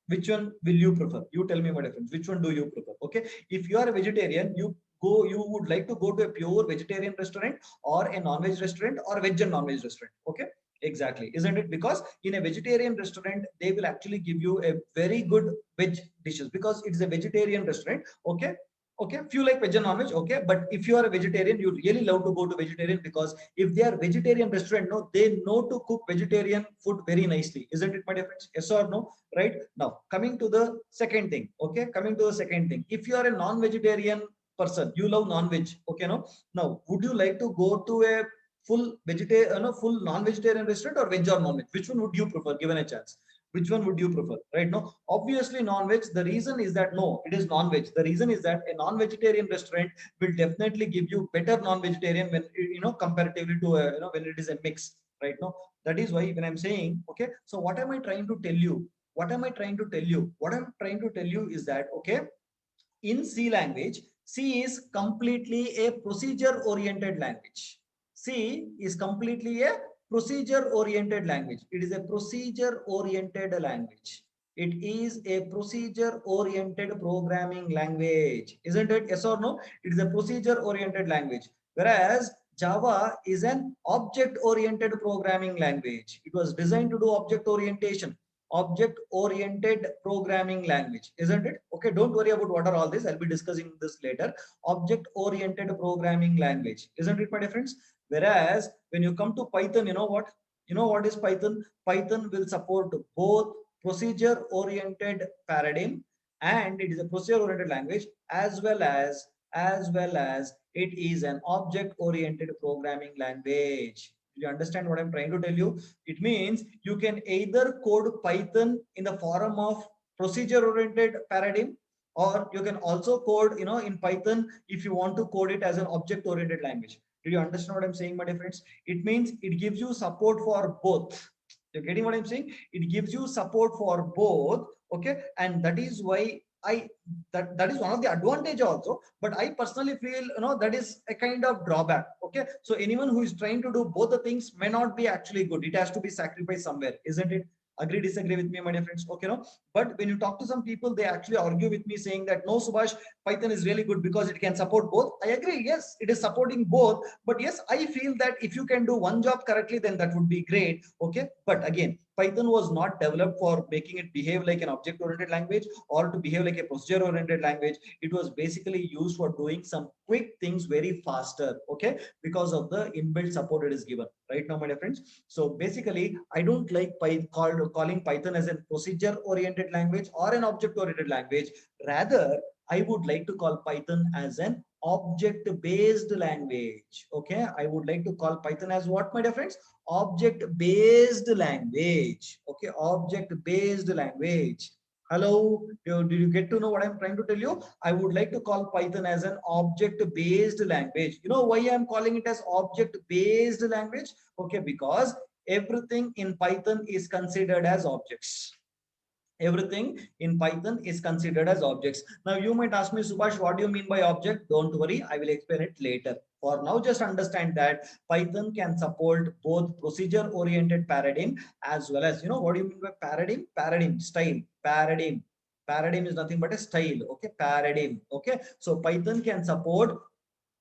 Which one will you prefer? You tell me, my difference. Which one do you prefer? Okay, if you are a vegetarian, you would like to go to a pure vegetarian restaurant, or a non-veg restaurant, or veg and non-veg restaurant? Okay, exactly, isn't it? Because in a vegetarian restaurant, they will actually give you a very good veg dishes, because it's a vegetarian restaurant. Okay, okay, if you like veg and non-veg, okay, but if you are a vegetarian, you really love to go to vegetarian, because if they are vegetarian restaurant, no, they know to cook vegetarian food very nicely, isn't it, my dear friends? Yes or no? Right now, coming to the second thing. Okay, coming to the second thing, if you are a non-vegetarian person, you love non-veg. Okay, no, now would you like to go to a full vegetarian, no, full non-vegetarian restaurant, or veg or non-veg? Which one would you prefer given a chance? Which one would you prefer? Right now, obviously non-veg. The reason is that, no, it is non-veg. The reason is that a non-vegetarian restaurant will definitely give you better non-vegetarian, when comparatively to when it is a mix. Right now, that is why when I'm saying, okay, so what am I trying to tell you? what am I trying to tell you? What I'm trying to tell you is that, okay, in C language, C is completely a procedure oriented language. C is completely a procedure oriented language. It is a procedure oriented language. It is a procedure oriented programming language, isn't it? Yes or no? It is a procedure oriented language. Whereas Java is an object oriented programming language. It was designed to do object orientation, object oriented programming language, isn't it? Okay, don't worry about what are all this. I'll be discussing this later. Object oriented programming language, isn't it, my dear friends? Whereas when you come to Python, you know what is Python? Python will support both procedure oriented paradigm, and it is a procedure oriented language, as well as it is an object oriented programming language. Do you understand what I'm trying to tell you? It means you can either code Python in the form of procedure oriented paradigm, or you can also code, in Python if you want to code it as an object oriented language. Do you understand what I'm saying, my dear friends? It means it gives you support for both. You're getting what I'm saying? It gives you support for both. Okay, and that is why that is one of the advantage also, but I personally feel, that is a kind of drawback. Okay, so anyone who is trying to do both the things may not be actually good. It has to be sacrificed somewhere, isn't it? Agree, disagree with me, my dear friends? Okay, no. But when you talk to some people, they actually argue with me saying that no, Subhash, Python is really good because it can support both. I agree, yes, it is supporting both, but yes, I feel that if you can do one job correctly, then that would be great. Okay, but again, Python was not developed for making it behave like an object oriented language or to behave like a procedure oriented language. It was basically used for doing some quick things very faster. Okay, because of the inbuilt support it is given right now, my dear friends. So basically, I don't like calling Python as a procedure oriented language or an object oriented language. Rather, I would like to call Python as an object based language. Okay, I would like to call Python as what, my dear friends? Object based language. Okay, object based language. Hello, did you get to know what I'm trying to tell you? I would like to call Python as an object based language. You know why I'm calling it as object based language? Okay, because everything in Python is considered as objects. Everything in Python is considered as objects. Now you might ask me, Subhash, what do you mean by object? Don't worry, I will explain it later. For now, just understand that Python can support both procedure oriented paradigm as well as, what do you mean by paradigm? Paradigm, style, paradigm. Paradigm is nothing but a style. Okay, paradigm. Okay, so Python can support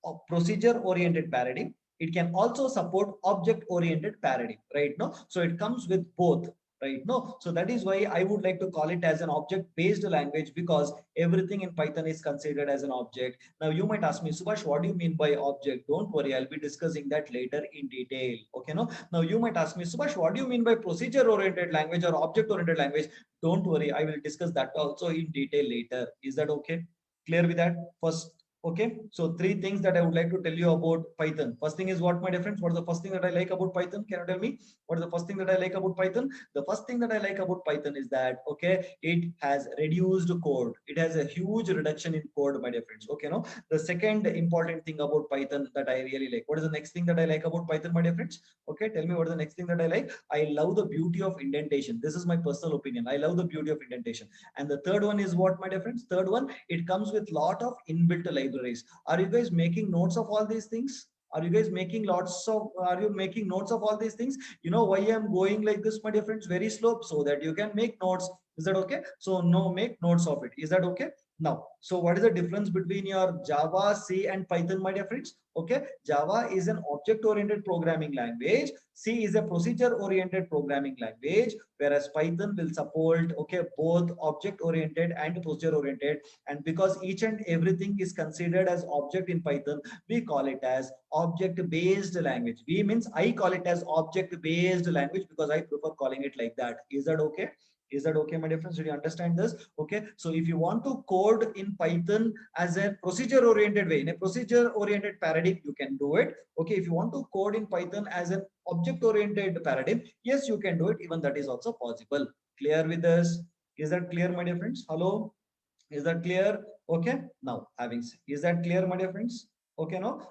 a procedure oriented paradigm. It can also support object oriented paradigm, right? No, so it comes with both, right? No, so that is why I would like to call it as an object based language, because everything in Python is considered as an object. Now you might ask me, Subhash, what do you mean by object? Don't worry, I'll be discussing that later in detail. Okay, no. Now you might ask me, Subhash, what do you mean by procedure oriented language or object oriented language? Don't worry, I will discuss that also in detail later. Is that okay? Clear with that first? Okay, so three things that I would like to tell you about Python. First thing is what, my difference? What is the first thing that I like about Python? Can you tell me what is the first thing that I like about Python? The first thing that I like about Python is that, okay, it has reduced code. It has a huge reduction in code, my dear friends. Okay, no. The second important thing about Python that I really like. What is the next thing that I like about Python, my dear friends? Okay, tell me what is the next thing that I like. I love the beauty of indentation. This is my personal opinion. I love the beauty of indentation. And the third one is what, my dear friends? Third one, it comes with lot of inbuilt libraries. Are you guys making notes of all these things? Are you guys making are you making notes of all these things? You know why I'm going like this, my dear friends, very slow, so that you can make notes. Is that okay? So no, make notes of it. Is that okay? Now, so what is the difference between your Java, C and Python, my dear friends? Okay, Java is an object-oriented programming language. C is a procedure-oriented programming language, whereas Python will support, okay, both object-oriented and procedure-oriented. And because each and everything is considered as object in Python, we call it as object-based language. We means I call it as object-based language because I prefer calling it like that. Is that okay? Is that okay, my dear friends? Did you understand this? Okay. So if you want to code in Python as a procedure oriented way, in a procedure oriented paradigm, you can do it. Okay. If you want to code in Python as an object oriented paradigm, yes, you can do it. Even that is also possible. Clear with this? Is that clear, my dear friends? Hello? Is that clear? Okay. Now, is that clear, my dear friends? Okay, no,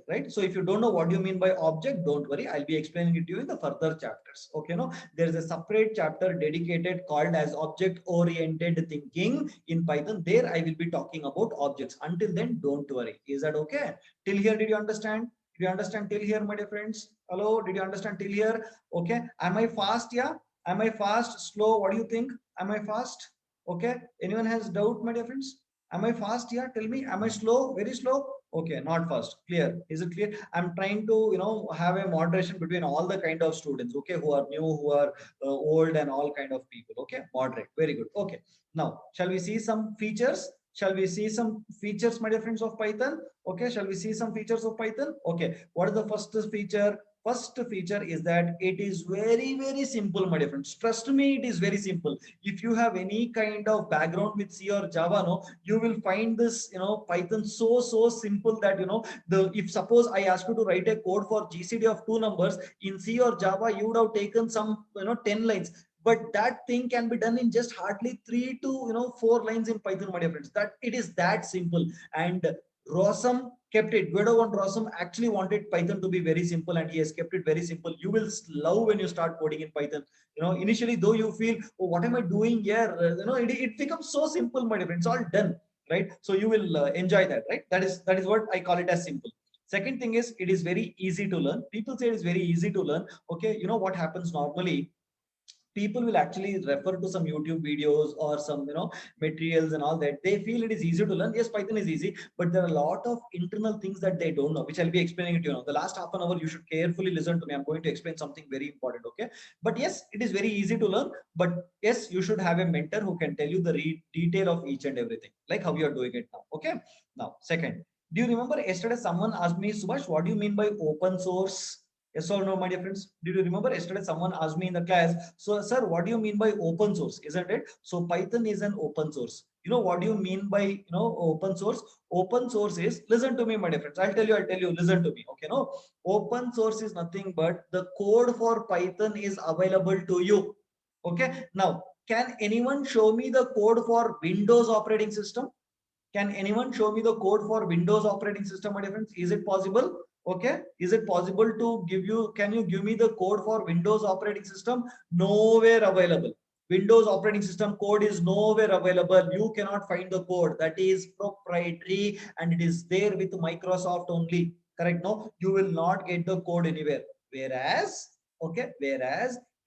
right. So if you don't know what you mean by object, don't worry. I'll be explaining it to you in the further chapters. Okay, no, there is a separate chapter dedicated called as object-oriented thinking in Python. There I will be talking about objects. Until then, don't worry. Is that okay? Till here, did you understand? Did you understand till here, my dear friends? Hello, did you understand till here? Okay. Am I fast? Yeah. Am I fast? Slow? What do you think? Am I fast? Okay. Anyone has doubt, my dear friends? Am I fast? Yeah. Tell me. Am I slow? Very slow? Okay, not fast. Clear. Is it clear? I'm trying to, have a moderation between all the kind of students, okay, who are new, who are old, and all kind of people. Okay, moderate. Very good. Okay. Now, shall we see some features? Shall we see some features, my dear friends, of Python? Okay, shall we see some features of Python? Okay, what is the first feature? First feature is that it is very, very simple, my dear friends. Trust me, it is very simple. If you have any kind of background with C or Java, no, you will find this, Python so simple that, if suppose I ask you to write a code for GCD of two numbers in C or Java, you would have taken some, 10 lines. But that thing can be done in just hardly 3 to 4 lines in Python, my dear friends. That it is that simple. And Rossum kept it. Guido von Rossum actually wanted Python to be very simple, and he has kept it very simple. You will love when you start coding in Python. Initially, though you feel, oh, what am I doing here? It becomes so simple, my dear friends. It's all done, right? So you will enjoy that, right? That is what I call it as simple. Second thing is, it is very easy to learn. People say it is very easy to learn. Okay, you know what happens normally? People will actually refer to some YouTube videos or some materials and all that. They feel it is easy to learn. Yes, Python is easy, but there are a lot of internal things that they don't know, which I'll be explaining it to you now. The last half an hour, you should carefully listen to me. I'm going to explain something very important. Okay, but yes, it is very easy to learn. But yes, you should have a mentor who can tell you the detail of each and everything, like how you are doing it now. Okay, now second, do you remember yesterday someone asked me, Subhash, what do you mean by open source? Yes or no, my dear friends? Did you remember yesterday someone asked me in the class, so sir, what do you mean by open source? Isn't it? So Python is an open source. What do you mean by open source? Open source is, listen to me, my dear friends. I'll tell you, listen to me. Okay, no? Open source is nothing but the code for Python is available to you. Okay. Now, can anyone show me the code for Windows operating system? Can anyone show me the code for Windows operating system, my dear friends? Is it possible? Okay. Is it possible to give you, can you give me the code for Windows operating system? Nowhere available. Windows operating system code is nowhere available. You cannot find the code. That is proprietary and it is there with Microsoft only. Correct? No, you will not get the code anywhere. Whereas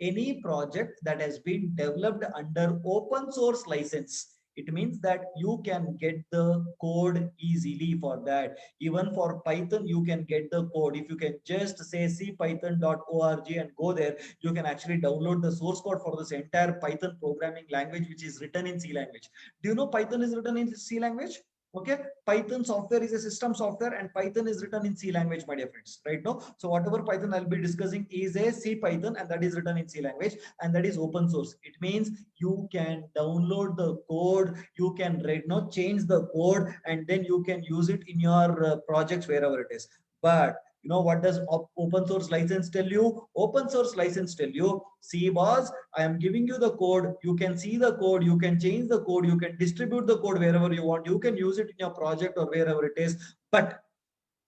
any project that has been developed under open source license, it means that you can get the code easily for that. Even for Python, you can get the code. If you can just say cpython.org and go there, you can actually download the source code for this entire Python programming language, which is written in C language. Do you know Python is written in C language? Okay, Python software is a system software and Python is written in C language, my dear friends, right? No, so whatever Python I'll be discussing is a C Python and that is written in C language and that is open source. It means you can download the code, you can read, no, change the code, and then you can use it in your projects wherever it is. But what does open source license tell you? Open source license tell you, see boss, I am giving you the code, you can see the code, you can change the code, you can distribute the code wherever you want, you can use it in your project or wherever it is. But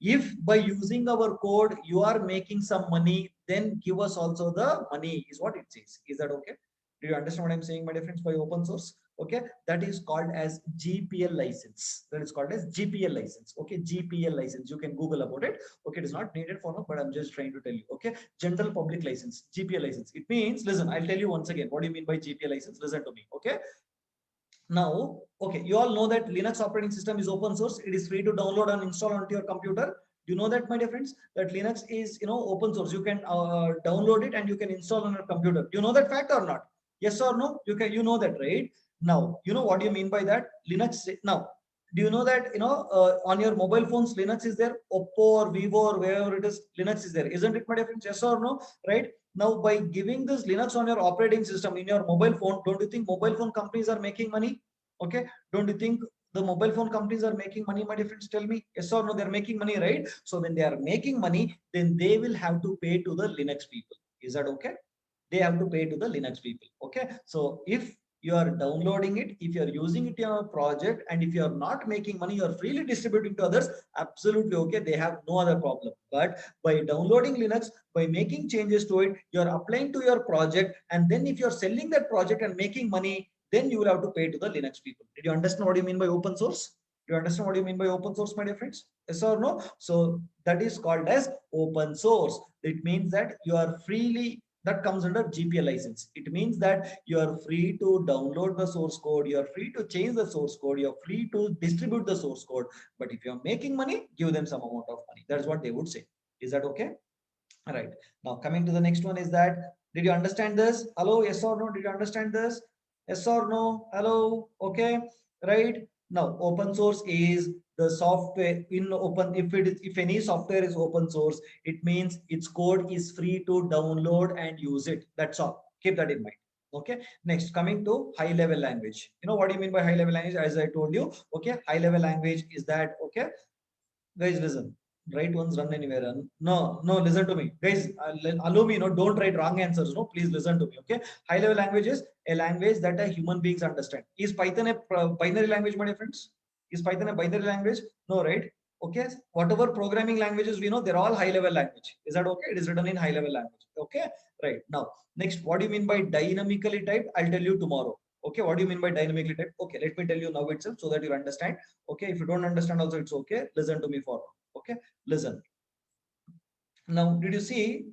if by using our code you are making some money, then give us also the money, is what it says. Is that okay? Do you understand what I'm saying, my dear friends, by open source? Okay, that is called as GPL license. That is called as GPL license. Okay, GPL license. You can Google about it. Okay, it is not needed for now, but I'm just trying to tell you. Okay, general public license, GPL license. It means, listen, I'll tell you once again. What do you mean by GPL license? Listen to me. Okay. Now, okay, you all know that Linux operating system is open source. It is free to download and install onto your computer. You know that, my dear friends, that Linux is, open source. You can download it and you can install on your computer. Do you know that fact or not? Yes or no? You know that, right? Now, you know what do you mean by that? Linux. Now, do you know that, on your mobile phones, Linux is there? Oppo or Vivo or wherever it is, Linux is there. Isn't it, my dear friends? Yes or no? Right? Now, by giving this Linux on your operating system in your mobile phone, don't you think mobile phone companies are making money? Okay. Don't you think the mobile phone companies are making money, my dear friends? Tell me. Yes or no? They're making money, right? So when they are making money, then they will have to pay to the Linux people. Is that okay? They have to pay to the Linux people. Okay. So if you are downloading it, if you are using it in a project, and if you are not making money, you are freely distributing to others, absolutely okay, they have no other problem. But by downloading Linux, by making changes to it, you are applying to your project, and then if you are selling that project and making money, then you will have to pay to the Linux people. Did you understand what you mean by open source? Do you understand what you mean by open source, my dear friends? Yes or no? So that is called as open source. It means that you are freely, that comes under GPL license. It means that you are free to download the source code, you are free to change the source code, you are free to distribute the source code. But if you are making money, give them some amount of money. That's what they would say. Is that okay? All right. Now coming to the next one is that, did you understand this? Hello, yes or no? Did you understand this? Yes or no? Hello. Okay. Right. Now open source is the software in open. If any software is open source, it means its code is free to download and use it. That's all. Keep that in mind. Okay. Next, coming to high level language. You know what do you mean by high level language? As I told you. Okay. High level language is that, okay, guys, listen. Right ones run anywhere. No, no, listen to me, guys. Allow me. No, don't write wrong answers. No, please listen to me. Okay. High level language is a language that a human beings understand. Is Python a binary language, my dear friends? Is Python a binary language? No, right? Okay. Whatever programming languages we know, they're all high level language. Is that okay? It is written in high level language. Okay. Right. Now, next, what do you mean by dynamically typed? I'll tell you tomorrow. Okay. What do you mean by dynamically typed? Okay. Let me tell you now itself so that you understand. Okay. If you don't understand also, it's okay. Listen to me for now. Okay. Listen. Now, did you see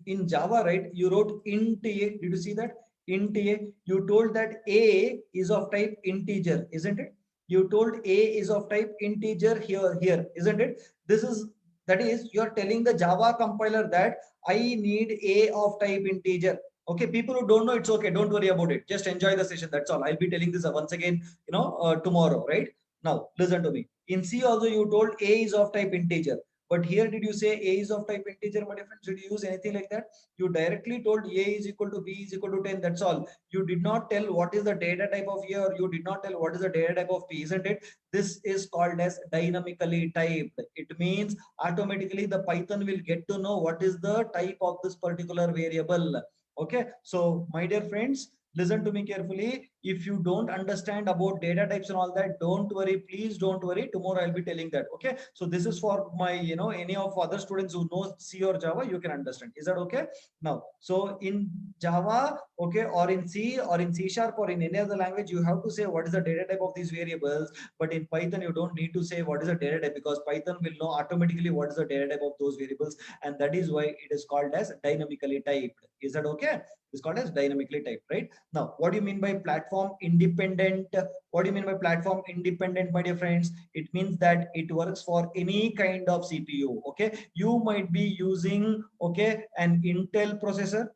in Java, right? You wrote int a. Did you see that? Int a. You told that a is of type integer, isn't it? You told a is of type integer here, isn't it? This is, that is, you are telling the Java compiler that I need a of type integer. Okay, people who don't know, it's okay. Don't worry about it. Just enjoy the session. That's all. I'll be telling this once again, tomorrow, right? Now, listen to me. In C also, you told a is of type integer. But here, did you say a is of type integer, my friends? Did you use anything like that? You directly told a is equal to b is equal to 10. That's all. You did not tell what is the data type of a, or you did not tell what is the data type of p, isn't it? This is called as dynamically typed. It means automatically the Python will get to know what is the type of this particular variable. Okay. So, my dear friends, listen to me carefully. If you don't understand about data types and all that, don't worry, please don't worry. Tomorrow I'll be telling that. Okay. So this is for my, any of other students who know C or Java, you can understand. Is that okay? Now, so in Java, okay, or in C or in C sharp or in any other language, you have to say what is the data type of these variables. But in Python, you don't need to say what is the data type, because Python will know automatically what is the data type of those variables. And that is why it is called as dynamically typed. Is that okay? It's called as dynamically typed, right? Now, what do you mean by platform independent? What do you mean by platform independent, my dear friends? It means that it works for any kind of CPU. Okay, you might be using, okay, an Intel processor,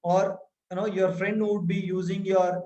or your friend would be using your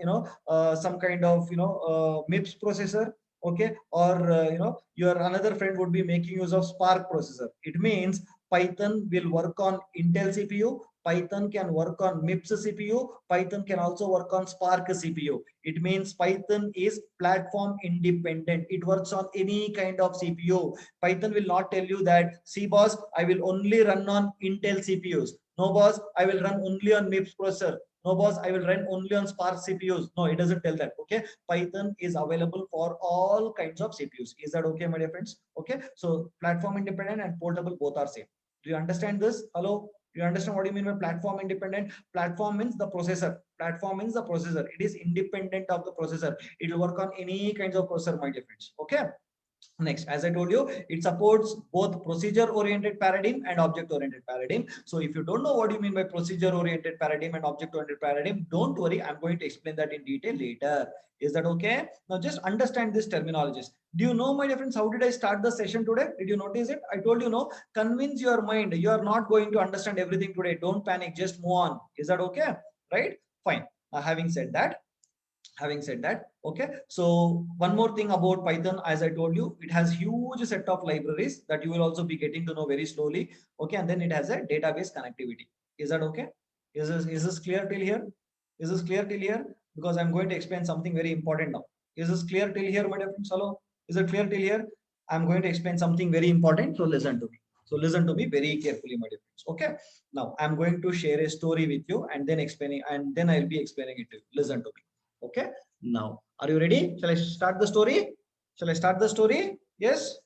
some kind of MIPS processor. Okay, or your another friend would be making use of Spark processor. It means Python will work on Intel CPU. Python can work on MIPS CPU. Python can also work on Spark CPU. It means Python is platform independent. It works on any kind of CPU. Python will not tell you that, see boss, I will only run on Intel CPUs. No boss, I will run only on MIPS processor. No boss, I will run only on Spark CPUs. No, it doesn't tell that. Okay. Python is available for all kinds of CPUs. Is that okay, my dear friends? Okay. So platform independent and portable both are same. Do you understand this? Hello? You understand what you mean by platform independent? Platform means the processor. Platform means the processor. It is independent of the processor. It will work on any kinds of processor, my dear friends. Okay. Next, as I told you, it supports both procedure oriented paradigm and object oriented paradigm. So if you don't know what you mean by procedure oriented paradigm and object oriented paradigm, don't worry, I'm going to explain that in detail later. Is that okay? Now just understand these terminologies. Do you know, my dear friends, how did I start the session today? Did you notice it? I told you, no, convince your mind. You are not going to understand everything today. Don't panic, just move on. Is that okay? Right? Fine. Having said that, okay, so one more thing about Python. As I told you, it has huge set of libraries that you will also be getting to know very slowly. Okay, and then it has a database connectivity. Is that okay? Is this clear till here? Is this clear till here? Because I'm going to explain something very important now. Is this clear till here, my dear friends? Hello, is it clear till here? I'm going to explain something very important, so listen to me. So listen to me very carefully, my dear friends. Okay, now I'm going to share a story with you, and then I'll be explaining it to you. Listen to me. Okay. Now, are you ready? Shall I start the story? Shall I start the story? Yes.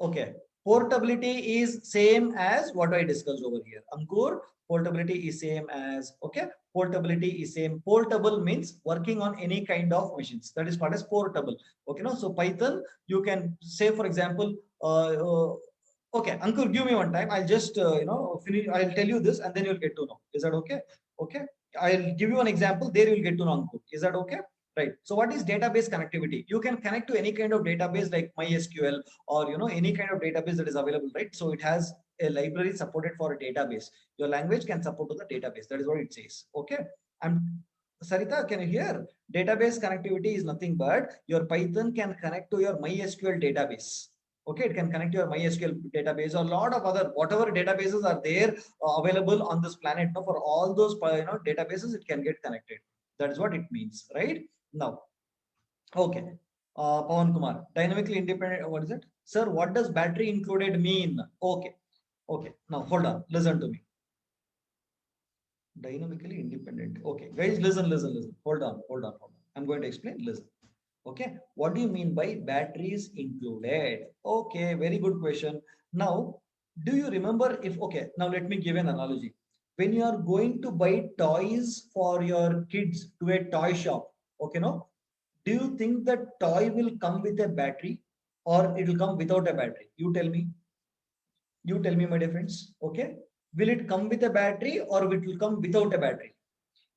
Okay. Portability is same as what I discussed over here. Ankur, portability is same as, okay. Portability is same. Portable means working on any kind of machines. That is called as portable. Okay. No. So Python, you can say, for example, okay, Ankur, give me one time. I'll just, finish. I'll tell you this and then you'll get to know. Is that okay? Okay. I'll give you an example. There you'll get to know, Ankur. Is that okay? Right. So what is database connectivity? You can connect to any kind of database like MySQL or any kind of database that is available, right? So it has a library supported for a database. Your language can support to the database. That is what it says. Okay. And Sarita, can you hear? Database connectivity is nothing but your Python can connect to your MySQL database. Okay, it can connect to your MySQL database or a lot of other whatever databases are there available on this planet. No, for all those databases, it can get connected. That is what it means, right? Now, okay. Pawan Kumar, dynamically independent. What is it, sir? What does battery included mean? Okay, okay. Now hold on. Listen to me. Dynamically independent. Okay, guys, listen, listen, listen. Hold on, hold on, hold on. I'm going to explain. Listen. Okay, what do you mean by batteries included? Okay, very good question. Now, do you remember if, okay, now let me give an analogy. When you are going to buy toys for your kids to a toy shop, okay, no? Do you think that toy will come with a battery or it will come without a battery? You tell me. You tell me, my dear friends. Okay. Will it come with a battery or it will come without a battery?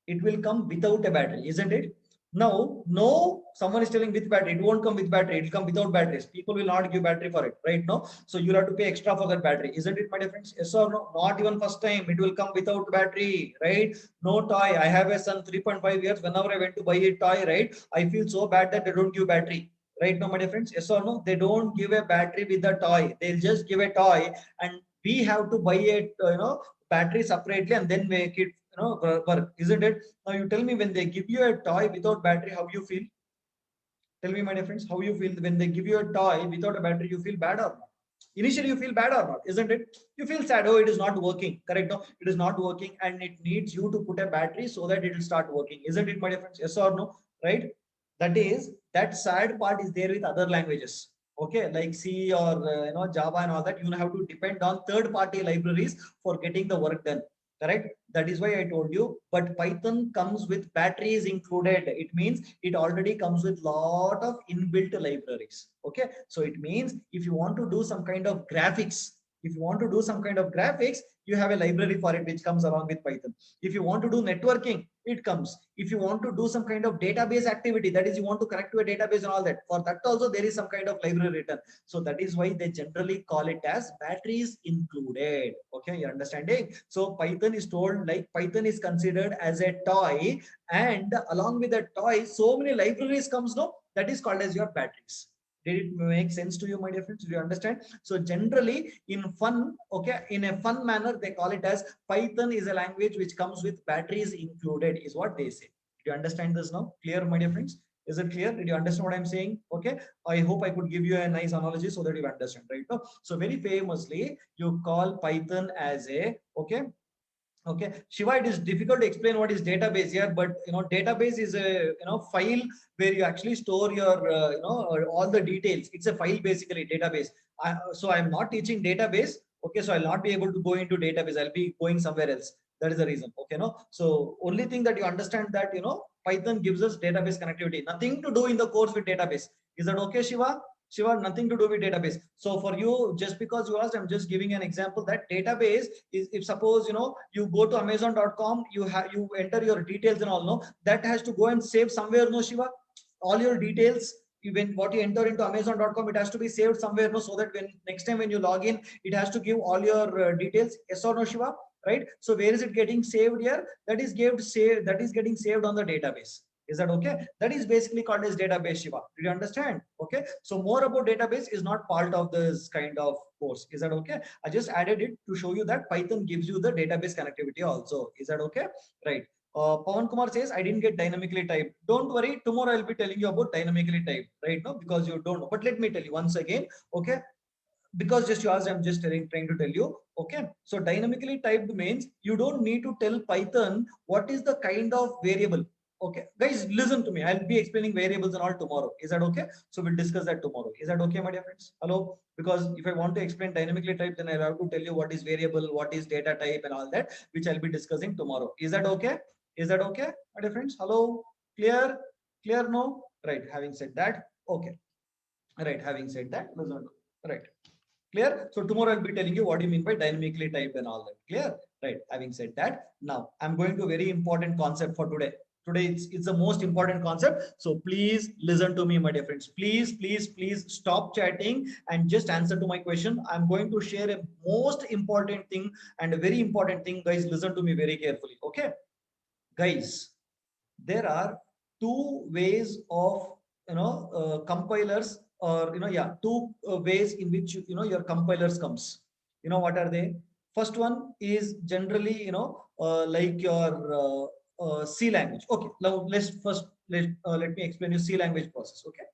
It will come without a battery, isn't it? Now, no, someone is telling with battery, it won't come with battery, it will come without batteries. People will not give battery for it, right? No, so you'll have to pay extra for that battery, isn't it, my dear friends? Yes or no? Not even first time, it will come without battery, right? No toy. I have a son, 3.5 years. Whenever I went to buy a toy, right, I feel so bad that they don't give battery. Right now, my dear friends, yes or no? They don't give a battery with the toy. They'll just give a toy, and we have to buy it, battery separately, and then make it, work, isn't it? Now you tell me, when they give you a toy without battery, how you feel? Tell me, my dear friends, how you feel when they give you a toy without a battery? You feel bad or not? Initially, you feel bad or not, isn't it? You feel sad. Oh, it is not working. Correct? No, it is not working, and it needs you to put a battery so that it will start working. Isn't it, my dear friends? Yes or no? Right? That is, that sad part is there with other languages. Okay, like C or Java and all that. You have to depend on third-party libraries for getting the work done. Correct? That is why I told you. But Python comes with batteries included. It means it already comes with lot of inbuilt libraries. Okay, so it means if you want to do some kind of graphics, if you want to do some kind of graphics, you have a library for it which comes along with Python. If you want to do networking, it comes. If you want to do some kind of database activity, that is, you want to connect to a database and all that, for that also there is some kind of library written. So that is why they generally call it as batteries included. Okay, you're understanding? So Python is told, like, Python is considered as a toy, and along with that toy, so many libraries comes, no, that is called as your batteries. Did it make sense to you, my dear friends? Do you understand? So generally, in fun, okay, in a fun manner, they call it as Python is a language which comes with batteries included, is what they say. Do you understand this now? Clear, my dear friends? Is it clear? Did you understand what I'm saying? Okay. I hope I could give you a nice analogy so that you understand, right? No? So very famously, you call Python as a, okay, okay, Shiva, it is difficult to explain what is database here, but database is a file where you actually store your all the details. It's a file basically, database. So I'm not teaching database. Okay, so I'll not be able to go into database. I'll be going somewhere else. That is the reason. Okay, no. So only thing that you understand that Python gives us database connectivity. Nothing to do in the course with database. Is that okay, Shiva? Shiva, nothing to do with database. So for you, just because you asked, I'm just giving an example that database is, if suppose you go to Amazon.com, you enter your details and all, no, that has to go and save somewhere, no, Shiva. All your details, even what you enter into Amazon.com, it has to be saved somewhere, no, so that when next time when you log in, it has to give all your details. Yes or no, Shiva? Right? So where is it getting saved here? That is getting saved on the database. Is that okay? That is basically called as database, Shiva. Did you understand? Okay. So more about database is not part of this kind of course. Is that okay? I just added it to show you that Python gives you the database connectivity also. Is that okay? Right. Pawan Kumar says, I didn't get dynamically typed. Don't worry. Tomorrow I'll be telling you about dynamically typed, right? No, because you don't know. But let me tell you once again. Okay. Because just you asked, I'm just trying to tell you. Okay. So dynamically typed means you don't need to tell Python what is the kind of variable. Okay, guys, listen to me. I'll be explaining variables and all tomorrow. Is that okay? So we'll discuss that tomorrow. Is that okay, my dear friends? Hello? Because if I want to explain dynamically type, then I'll have to tell you what is variable, what is data type, and all that, which I'll be discussing tomorrow. Is that okay? Is that okay, my dear friends? Hello? Clear? Clear? No? Right. Having said that, okay. Right. Having said that, listen. Right. Clear? So tomorrow I'll be telling you what do you mean by dynamically typed and all that. Clear? Right. Having said that, now I'm going to a very important concept for today. Today it's the most important concept. So please listen to me, my dear friends. Please stop chatting and just answer to my question. I'm going to share a most important thing and a very important thing. Guys, listen to me very carefully. Okay, guys, there are two ways of compilers, or two ways in which your compilers comes. What are they? First one is generally like your C language. Okay, now let's first let me explain you C language process. Okay,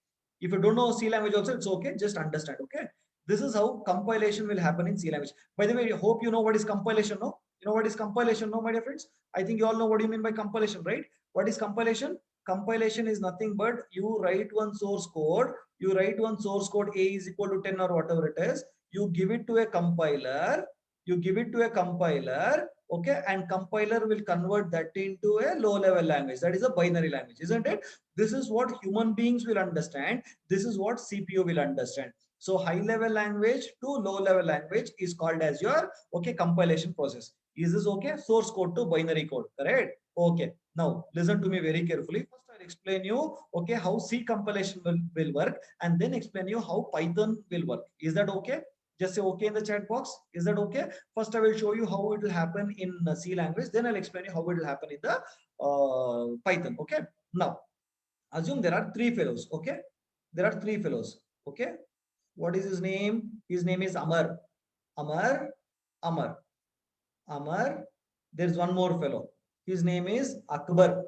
if you don't know C language also, it's okay, just understand. Okay, this is how compilation will happen in C language. By the way, I hope you know what is compilation. No, you know what is compilation? No, my dear friends, I think you all know what you mean by compilation, right? What is compilation? Compilation is nothing but you write one source code. You write one source code A is equal to 10 or whatever it is. You give it to a compiler. You give it to a compiler. Okay. And compiler will convert that into a low level language. That is a binary language, isn't it? This is what human beings will understand. This is what CPU will understand. So high level language to low level language is called as your compilation process. Is this okay? Source code to binary code, correct? Okay. Now listen to me very carefully. First, I'll explain you how C compilation will work, and then explain you how Python will work. Is that okay? Just say okay in the chat box. Is that okay? First, I will show you how it will happen in C language. Then I'll explain you how it will happen in the Python. Okay. Now, assume there are three fellows. Okay. There are three fellows. Okay. What is his name? His name is Amar. Amar. Amar. Amar. There's one more fellow. His name is Akbar.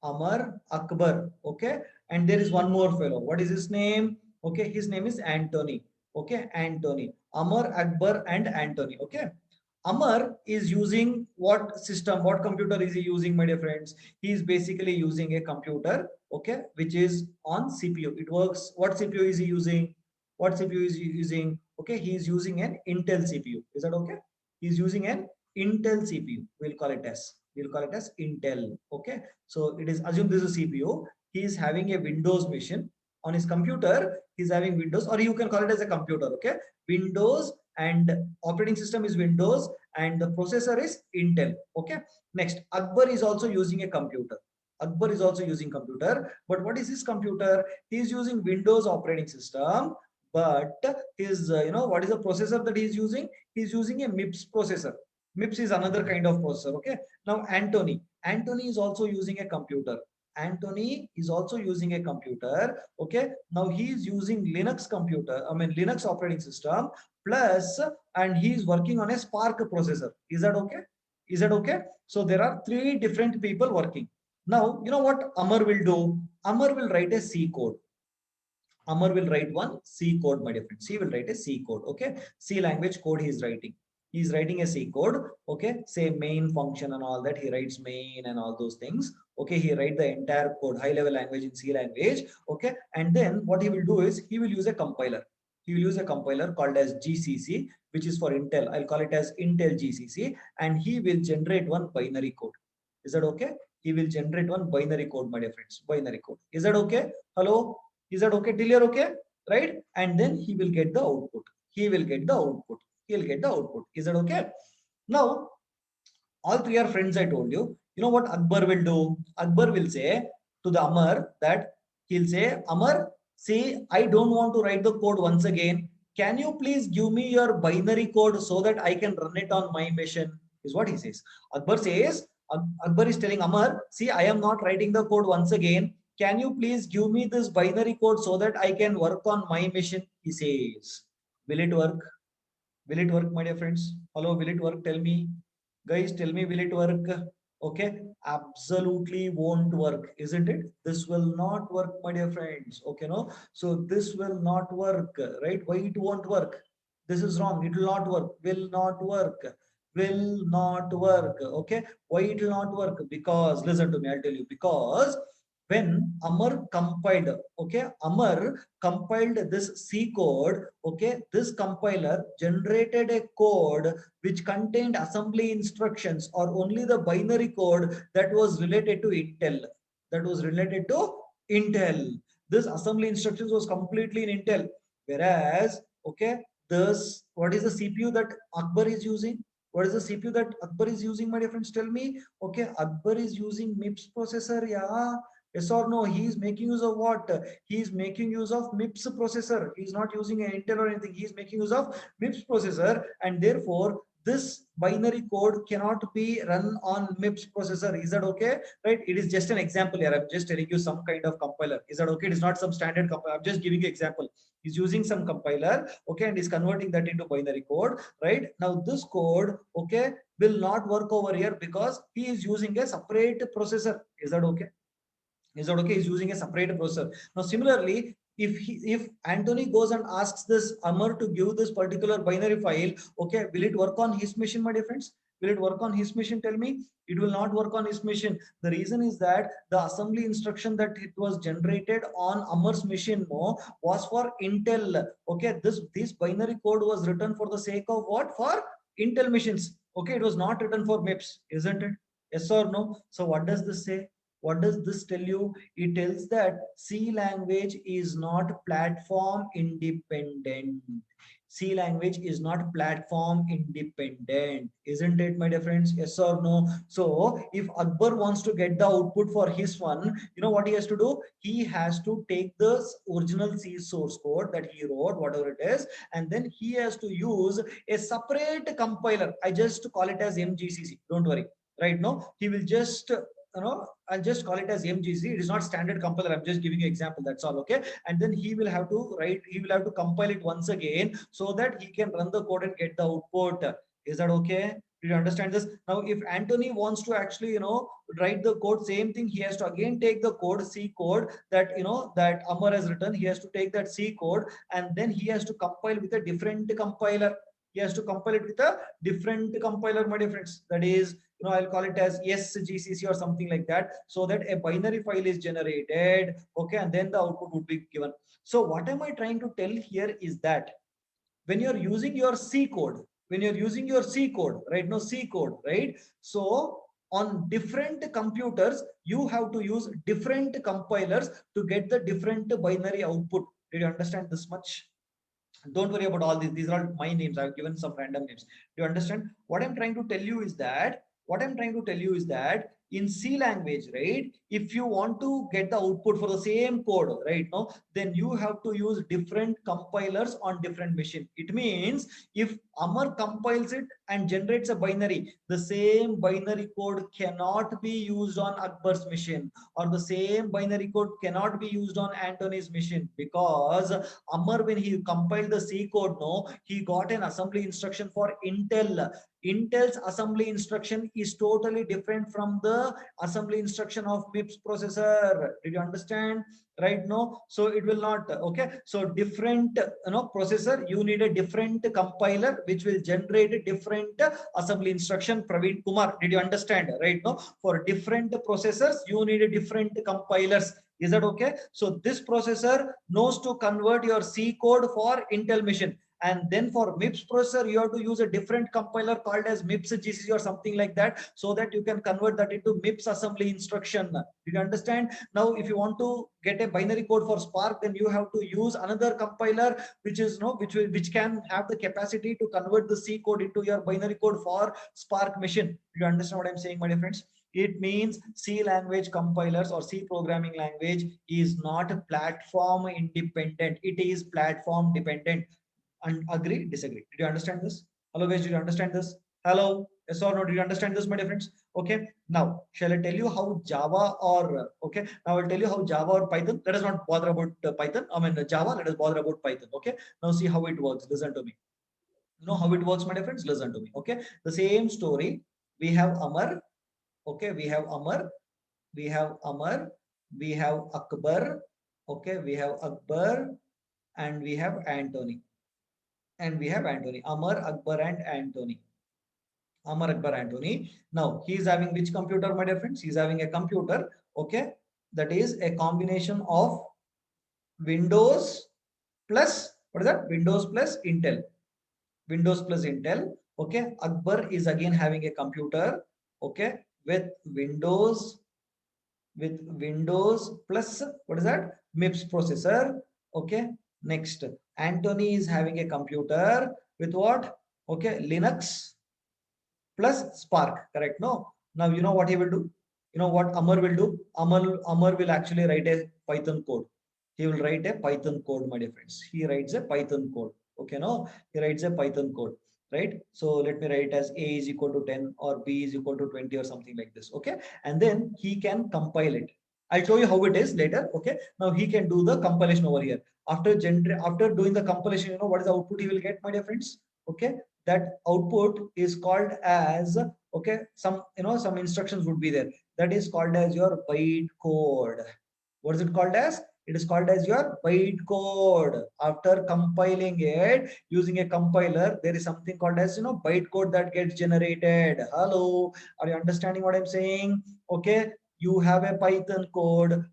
Amar Akbar. Okay. And there is one more fellow. What is his name? Okay. His name is Anthony. Okay. Anthony. Amar, Akbar, and Anthony. Okay. Amar is using what system? What computer is he using, my dear friends? He is basically using a computer, okay, which is on CPU. It works. What CPU is he using? What CPU is he using? Okay, he is using an Intel CPU. Is that okay? He is using an Intel CPU. We'll call it as Intel. Okay, so it is, assume this is CPU. He is having a Windows machine on his computer. He's having Windows, or you can call it as a computer. Okay, Windows, and operating system is Windows, and the processor is Intel. Okay, next, Akbar is also using a computer. Akbar is also using computer, but what is his computer? He is using Windows operating system, but his what is the processor that he is using? He is using a MIPS processor. MIPS is another kind of processor. Okay, now Anthony is also using a computer. Anthony is also using a computer. Okay, now he is using Linux computer, I mean Linux operating system plus, and he is working on a Spark processor. Is that okay? Is that okay? So there are three different people working. Now, you know what Amar will do? Amar will write a C code. Amar will write one C code, my dear friends. He will write a C code. Okay, C language code he is writing. He is writing a C code. Okay, say main function and all that. He writes main and all those things. Okay, he write the entire code, high level language in C language. Okay, and then what he will do is he will use a compiler. He will use a compiler called as GCC, which is for Intel. I'll call it as Intel GCC, and he will generate one binary code. Is that okay? He will generate one binary code, my dear friends. Binary code. Is that okay? Hello? Is that okay till you're okay? Right? And then he will get the output. He will get the output. He'll get the output. Is that okay? Now, all three are friends, I told you. You know what Akbar will do? Akbar will say to the Amar that he'll say, Amar, see, I don't want to write the code once again. Can you please give me your binary code so that I can run it on my machine? Is what he says. Akbar says, Akbar is telling Amar, see, I am not writing the code once again. Can you please give me this binary code so that I can work on my machine? He says, will it work? Will it work, my dear friends? Hello, will it work? Tell me. Guys, tell me, will it work? Okay, absolutely won't work, isn't it? This will not work, my dear friends. Okay, no? So this will not work, right? Why it won't work? This is wrong. It will not work. Will not work. will not work. Okay, why it will not work? Because listen to me, I'll tell you. Because when Amar compiled, okay, Amar compiled this C code, okay, this compiler generated a code which contained assembly instructions or only the binary code that was related to Intel. That was related to Intel. This assembly instructions was completely in Intel. Whereas, okay, this, what is the CPU that Akbar is using? What is the CPU that Akbar is using, my dear friends? Tell me. Okay, Akbar is using MIPS processor, yeah. Yes or no? He is making use of what? He is making use of MIPS processor. He is not using an Intel or anything. He is making use of MIPS processor, and therefore this binary code cannot be run on MIPS processor. Is that okay? Right? It is just an example here. I'm just telling you some kind of compiler. Is that okay? It is not some standard compiler. I'm just giving you example. He's using some compiler, okay, and is converting that into binary code, right? Now this code, okay, will not work over here because he is using a separate processor. Is that okay? Is that okay? He's using a separate processor. Now, similarly, if Anthony goes and asks this Amar to give this particular binary file, okay, will it work on his machine, my dear friends? Will it work on his machine? Tell me. It will not work on his machine. The reason is that the assembly instruction that it was generated on Amar's machine was for Intel. Okay, this binary code was written for the sake of what? For Intel machines. Okay, it was not written for MIPS, isn't it? Yes or no? So what does this say? What does this tell you? It tells that C language is not platform independent. C language is not platform independent, isn't it, my dear friends? Yes or no? So if Akbar wants to get the output for his one, you know what he has to do? He has to take the original C source code that he wrote, whatever it is, and then he has to use a separate compiler. I just call it as MGCC. Don't worry. Right now, he will just I'll just call it as MGC. It is not standard compiler. I'm just giving you example. That's all. Okay. And then he will have to write, he will have to compile it once again so that he can run the code and get the output. Is that okay? Did you understand this? Now, if Anthony wants to actually, write the code, same thing, he has to again take the code, C code that, that Amar has written. He has to take that C code and then he has to compile with a different compiler. He has to compile it with a different compiler, my dear friends. That is, I'll call it as SGCC or something like that, so that a binary file is generated, okay, and then the output would be given. So what am I trying to tell here is that when you're using your C code, right now, C code, right? So on different computers, you have to use different compilers to get the different binary output. Did you understand this much? Don't worry about all these are all my names. I've given some random names. Do you understand? What I'm trying to tell you is that in C language, right, if you want to get the output for the same code, right now, then you have to use different compilers on different machine. It means if Amar compiles it and generates a binary, the same binary code cannot be used on Akbar's machine, or the same binary code cannot be used on Anthony's machine, because Amar, when he compiled the C code, he got an assembly instruction for Intel. Intel's assembly instruction is totally different from the assembly instruction of MIPS processor. Did you understand? Right now, so it will not. Okay, so different, processor, you need a different compiler which will generate a different assembly instruction. Praveen Kumar, did you understand? Right now, for different processors, you need a different compilers. Is that okay? So this processor knows to convert your C code for Intel machine. And then for MIPS processor, you have to use a different compiler called as MIPS GCC or something like that, so that you can convert that into MIPS assembly instruction. Did you understand? Now, if you want to get a binary code for Spark, then you have to use another compiler, which is which can have the capacity to convert the C code into your binary code for Spark machine. Do you understand what I'm saying, my dear friends? It means C language compilers or C programming language is not platform independent. It is platform dependent. And agree, disagree? Did you understand this? Hello guys, did you understand this? Hello, yes or no? Did you understand this, my dear friends? Okay, now shall I tell you how Java or okay, now I'll tell you how Java or Python. Let us not bother about Python. I mean Java. Let us bother about Python. Okay, now see how it works. Listen to me. You know how it works, my dear friends? Listen to me. Okay, the same story. We have Amar. Okay, we have Amar. We have Amar. We have Akbar. Okay, we have Akbar, and we have Anthony. And we have Anthony. Amar, Akbar, and Anthony. Amar Akbar Anthony. Now he is having which computer, my dear friends? He is having a computer, okay, that is a combination of Windows plus, what is that? Windows plus Intel. Windows plus Intel. Okay, Akbar is again having a computer, okay, with Windows plus, what is that? MIPS processor. Okay, next Anthony is having a computer with what? Okay, Linux plus Spark, correct? No. Now you know what he will do. You know what Amar will do. Amar will actually write a Python code. He will write a Python code, my dear friends. He writes a Python code. Okay, no, he writes a Python code, right? So let me write as A is equal to 10 or B is equal to 20 or something like this. Okay, and then he can compile it. I'll show you how it is later. Okay, now he can do the compilation over here. After doing the compilation, you know what is the output he will get, my dear friends? Okay, that output is called as, okay, some, you know, some instructions would be there, that is called as your bytecode. What is it called as? It is called as your bytecode. After compiling it using a compiler, there is something called as, you know, bytecode that gets generated. Hello, are you understanding what I'm saying? Okay, you have a Python code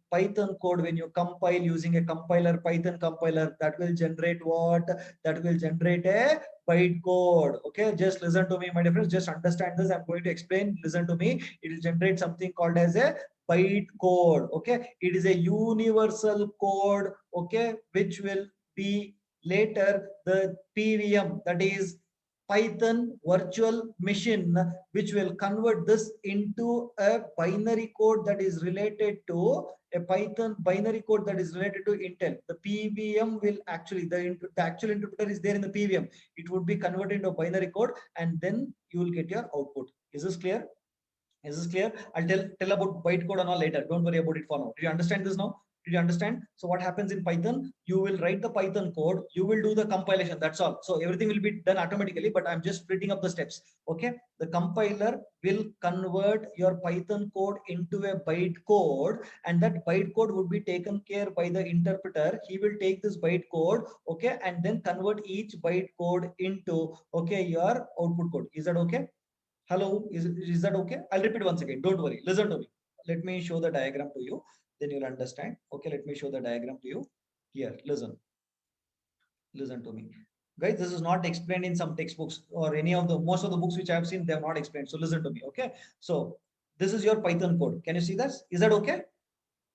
when you compile using a compiler, Python compiler, that will generate what? That will generate a bytecode. Okay, just listen to me, my dear friends. Just understand this. I'm going to explain. Listen to me. It will generate something called as a bytecode. Okay, it is a universal code. Okay, which will be later the PVM, that is Python virtual machine, which will convert this into a binary code that is related to a Python binary code that is related to Intel. The PVM will actually, the actual interpreter is there in the PVM. It would be converted into a binary code, and then you will get your output. Is this clear? Is this clear? I'll tell about bytecode and all later. Don't worry about it for now. Did you understand this now? Did you understand? So what happens in Python? You will write the Python code. You will do the compilation. That's all. So everything will be done automatically, but I'm just splitting up the steps. Okay. The compiler will convert your Python code into a bytecode, and that bytecode would be taken care by the interpreter. He will take this bytecode, okay, and then convert each bytecode into, okay, your output code. Is that okay? Hello, is that okay? I'll repeat once again. Don't worry. Listen to me. Let me show the diagram to you. Then you'll understand. Okay, let me show the diagram to you. Here, listen. Listen to me. Guys, this is not explained in some textbooks or any of the, most of the books which I have seen, they have not explained. So listen to me. Okay. So this is your Python code. Can you see this? Is that okay?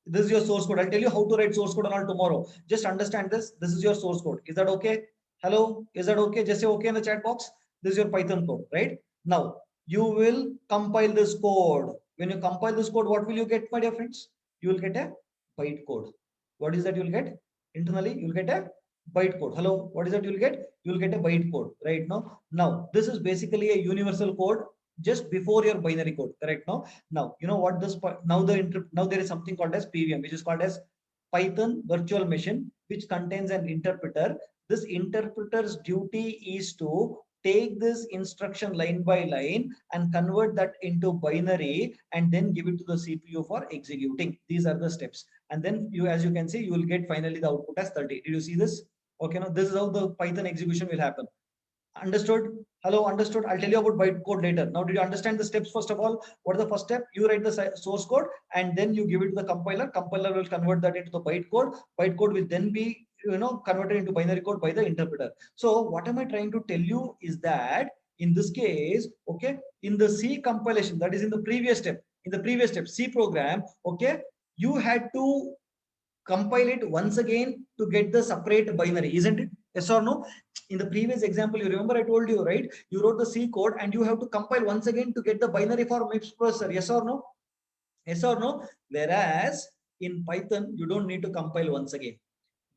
This is your source code. I'll tell you how to write source code and all tomorrow. Just understand this. This is your source code. Is that okay? Hello? Is that okay? Just say okay in the chat box. This is your Python code, right? Now, you will compile this code. When you compile this code, what will you get, my dear friends? You will get a bytecode. What is that you'll get? Internally, you'll get a bytecode. Hello? What is that you'll get? You'll get a bytecode, right? Now, this is basically a universal code just before your binary code, correct? Now you know what this, now there is something called as PVM, which is called as Python virtual machine, which contains an interpreter. This interpreter's duty is to take this instruction line by line and convert that into binary, and then give it to the CPU for executing. These are the steps, and then you, as you can see, you will get finally the output as 30. Did you see this? Okay, now this is how the Python execution will happen. Understood? Hello, understood? I'll tell you about bytecode later. Now, did you understand the steps? First of all, what is the first step? You write the source code, and then you give it to the compiler. Compiler will convert that into the bytecode. Bytecode will then be, converted into binary code by the interpreter. So what am I trying to tell you is that in this case, okay, in the C compilation, that is in the previous step, C program, okay, you had to compile it once again to get the separate binary, isn't it? Yes or no? In the previous example, you remember I told you, right? You wrote the C code and you have to compile once again to get the binary for MIPS processor. Yes or no? Yes or no? Whereas in Python, you don't need to compile once again.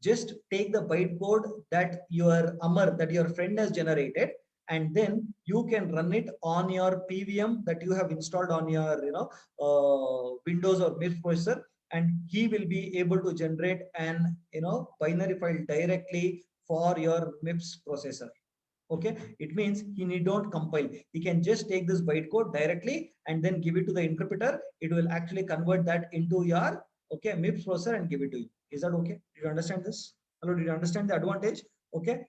Just take the bytecode that your Amar, that your friend has generated, and then you can run it on your PVM that you have installed on your, Windows or MIPS processor, and he will be able to generate an, binary file directly for your MIPS processor. Okay, it means he need not compile. He can just take this bytecode directly and then give it to the interpreter. It will actually convert that into your, okay, MIPS processor and give it to you. Is that okay? Did you understand this? Hello, did you understand the advantage? Okay.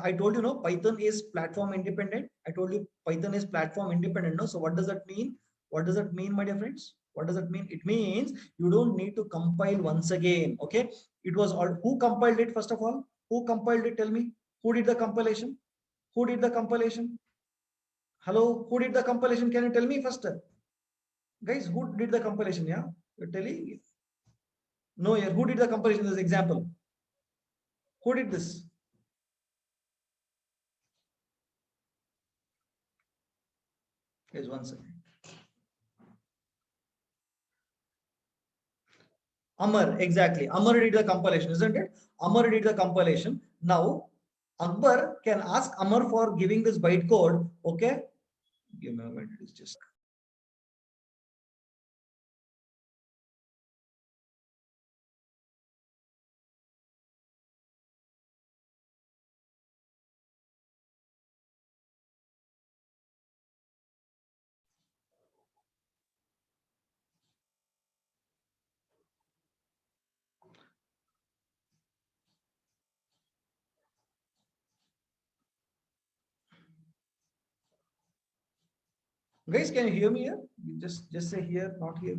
I told you, no, Python is platform independent. I told you Python is platform independent. No, so what does that mean? What does that mean, my dear friends? What does that mean? It means you don't need to compile once again. Okay, it was all, who compiled it first of all? Who compiled it? Tell me. Who did the compilation? Who did the compilation? Hello, who did the compilation? Can you tell me first? Guys, who did the compilation? Yeah, you're telling? No, yeah, who did the compilation? This example. Who did this? Guys, one second. Amar, exactly. Amar did the compilation, isn't it? Amar did the compilation. Now, Akbar can ask Amar for giving this bytecode. Okay. Give me a minute. It's just. Guys, can you hear me here? You just say here, not here.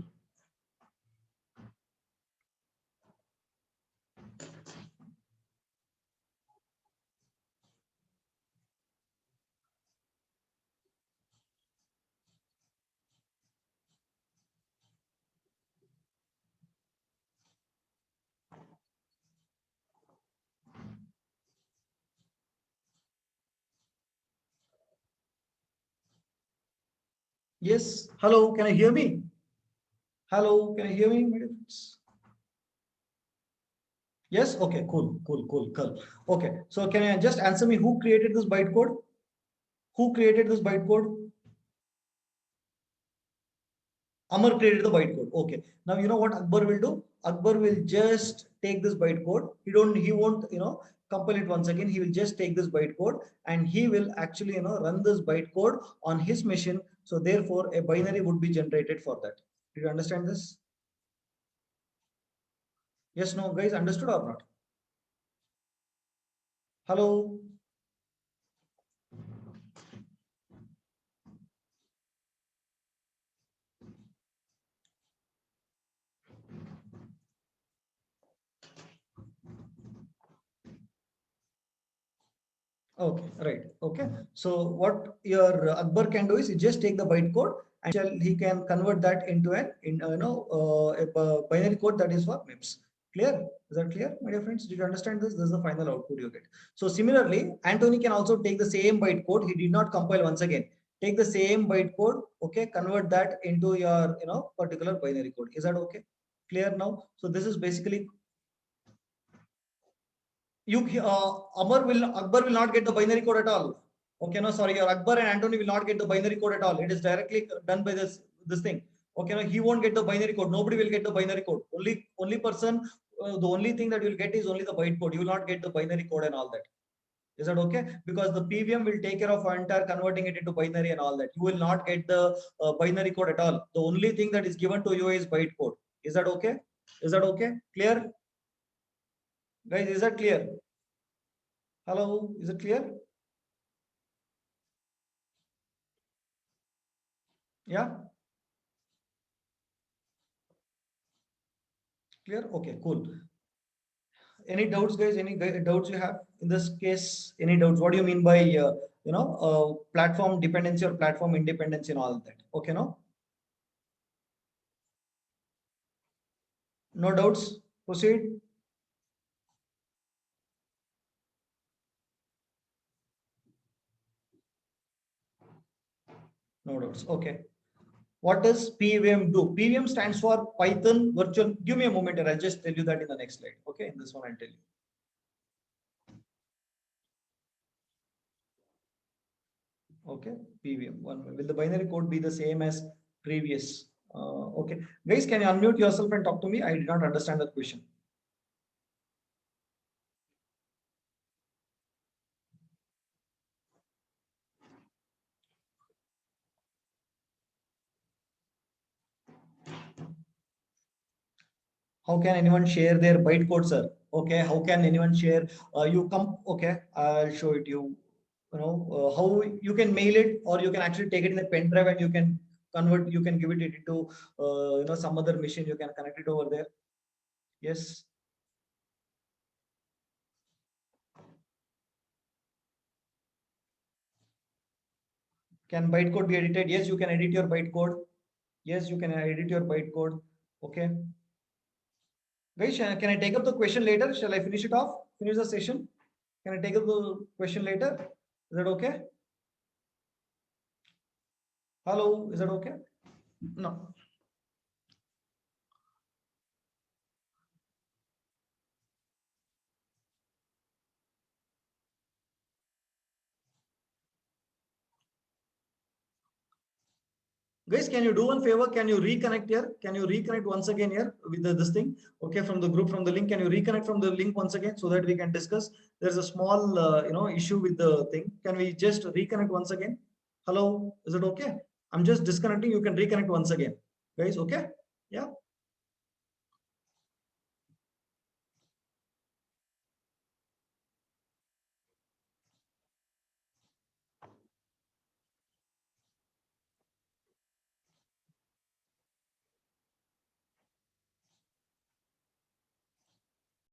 Yes. Hello, can you hear me? Hello, can you hear me, my friends? Yes. Okay. Cool. Cool. Cool. Cool. Okay. So can you just answer me? Who created this bytecode? Who created this bytecode? Amar created the bytecode. Okay. Now you know what Akbar will do? Akbar will just take this bytecode. He won't, compile it once again. He will just take this bytecode and he will actually, run this bytecode on his machine. So therefore, a binary would be generated for that. Did you understand this? Yes, no, guys, understood or not? Hello. Okay, right. Okay. So what your Akbar can do is he just take the bytecode and he can convert that into a binary code that is for MIPS. Clear? Is that clear, my dear friends? Did you understand this? This is the final output you get. So similarly, Anthony can also take the same bytecode. He did not compile once again. Take the same bytecode, okay, convert that into your particular binary code. Is that okay? Clear now? So this is basically Akbar will not get the binary code at all. Okay, no, sorry, your Akbar and Anthony will not get the binary code at all. It is directly done by this thing. Okay, no, he won't get the binary code. Nobody will get the binary code. Only person, the only thing that you will get is only the byte code. You will not get the binary code and all that. Is that okay? Because the PVM will take care of entire converting it into binary and all that. You will not get the binary code at all. The only thing that is given to you is byte code. Is that okay? Is that okay? Clear? Guys, is that clear? Hello, is it clear? Yeah, clear. Okay, cool. Any doubts, guys? Any doubts you have in this case? Any doubts? What do you mean by platform dependency or platform independence and all that? Okay, no, no doubts. Proceed. No doubts. Okay. What does PVM do? PVM stands for Python Virtual. Give me a moment, and I'll just tell you that in the next slide. Okay, in this one I'll tell you. Okay, PVM. One. Will the binary code be the same as previous? Okay, guys, can you unmute yourself and talk to me? I did not understand that question. How can anyone share their bytecode, sir? Okay, how can anyone share? You come. Okay, I'll show it you. You know how you can mail it, or you can actually take it in a pen drive and you can convert. You can give it into some other machine. You can connect it over there. Yes. Can bytecode be edited? Yes, you can edit your bytecode. Yes, you can edit your bytecode. Okay. Guys, can I take up the question later? Shall I finish it off? Finish the session? Can I take up the question later? Is that okay? Hello, is that okay? No. Guys, can you do one favor? Can you reconnect here? Can you reconnect once again here with this thing? Okay, from the group, from the link, can you reconnect from the link once again so that we can discuss? There's a small, issue with the thing. Can we just reconnect once again? Hello, is it okay? I'm just disconnecting. You can reconnect once again. Guys, okay? Yeah.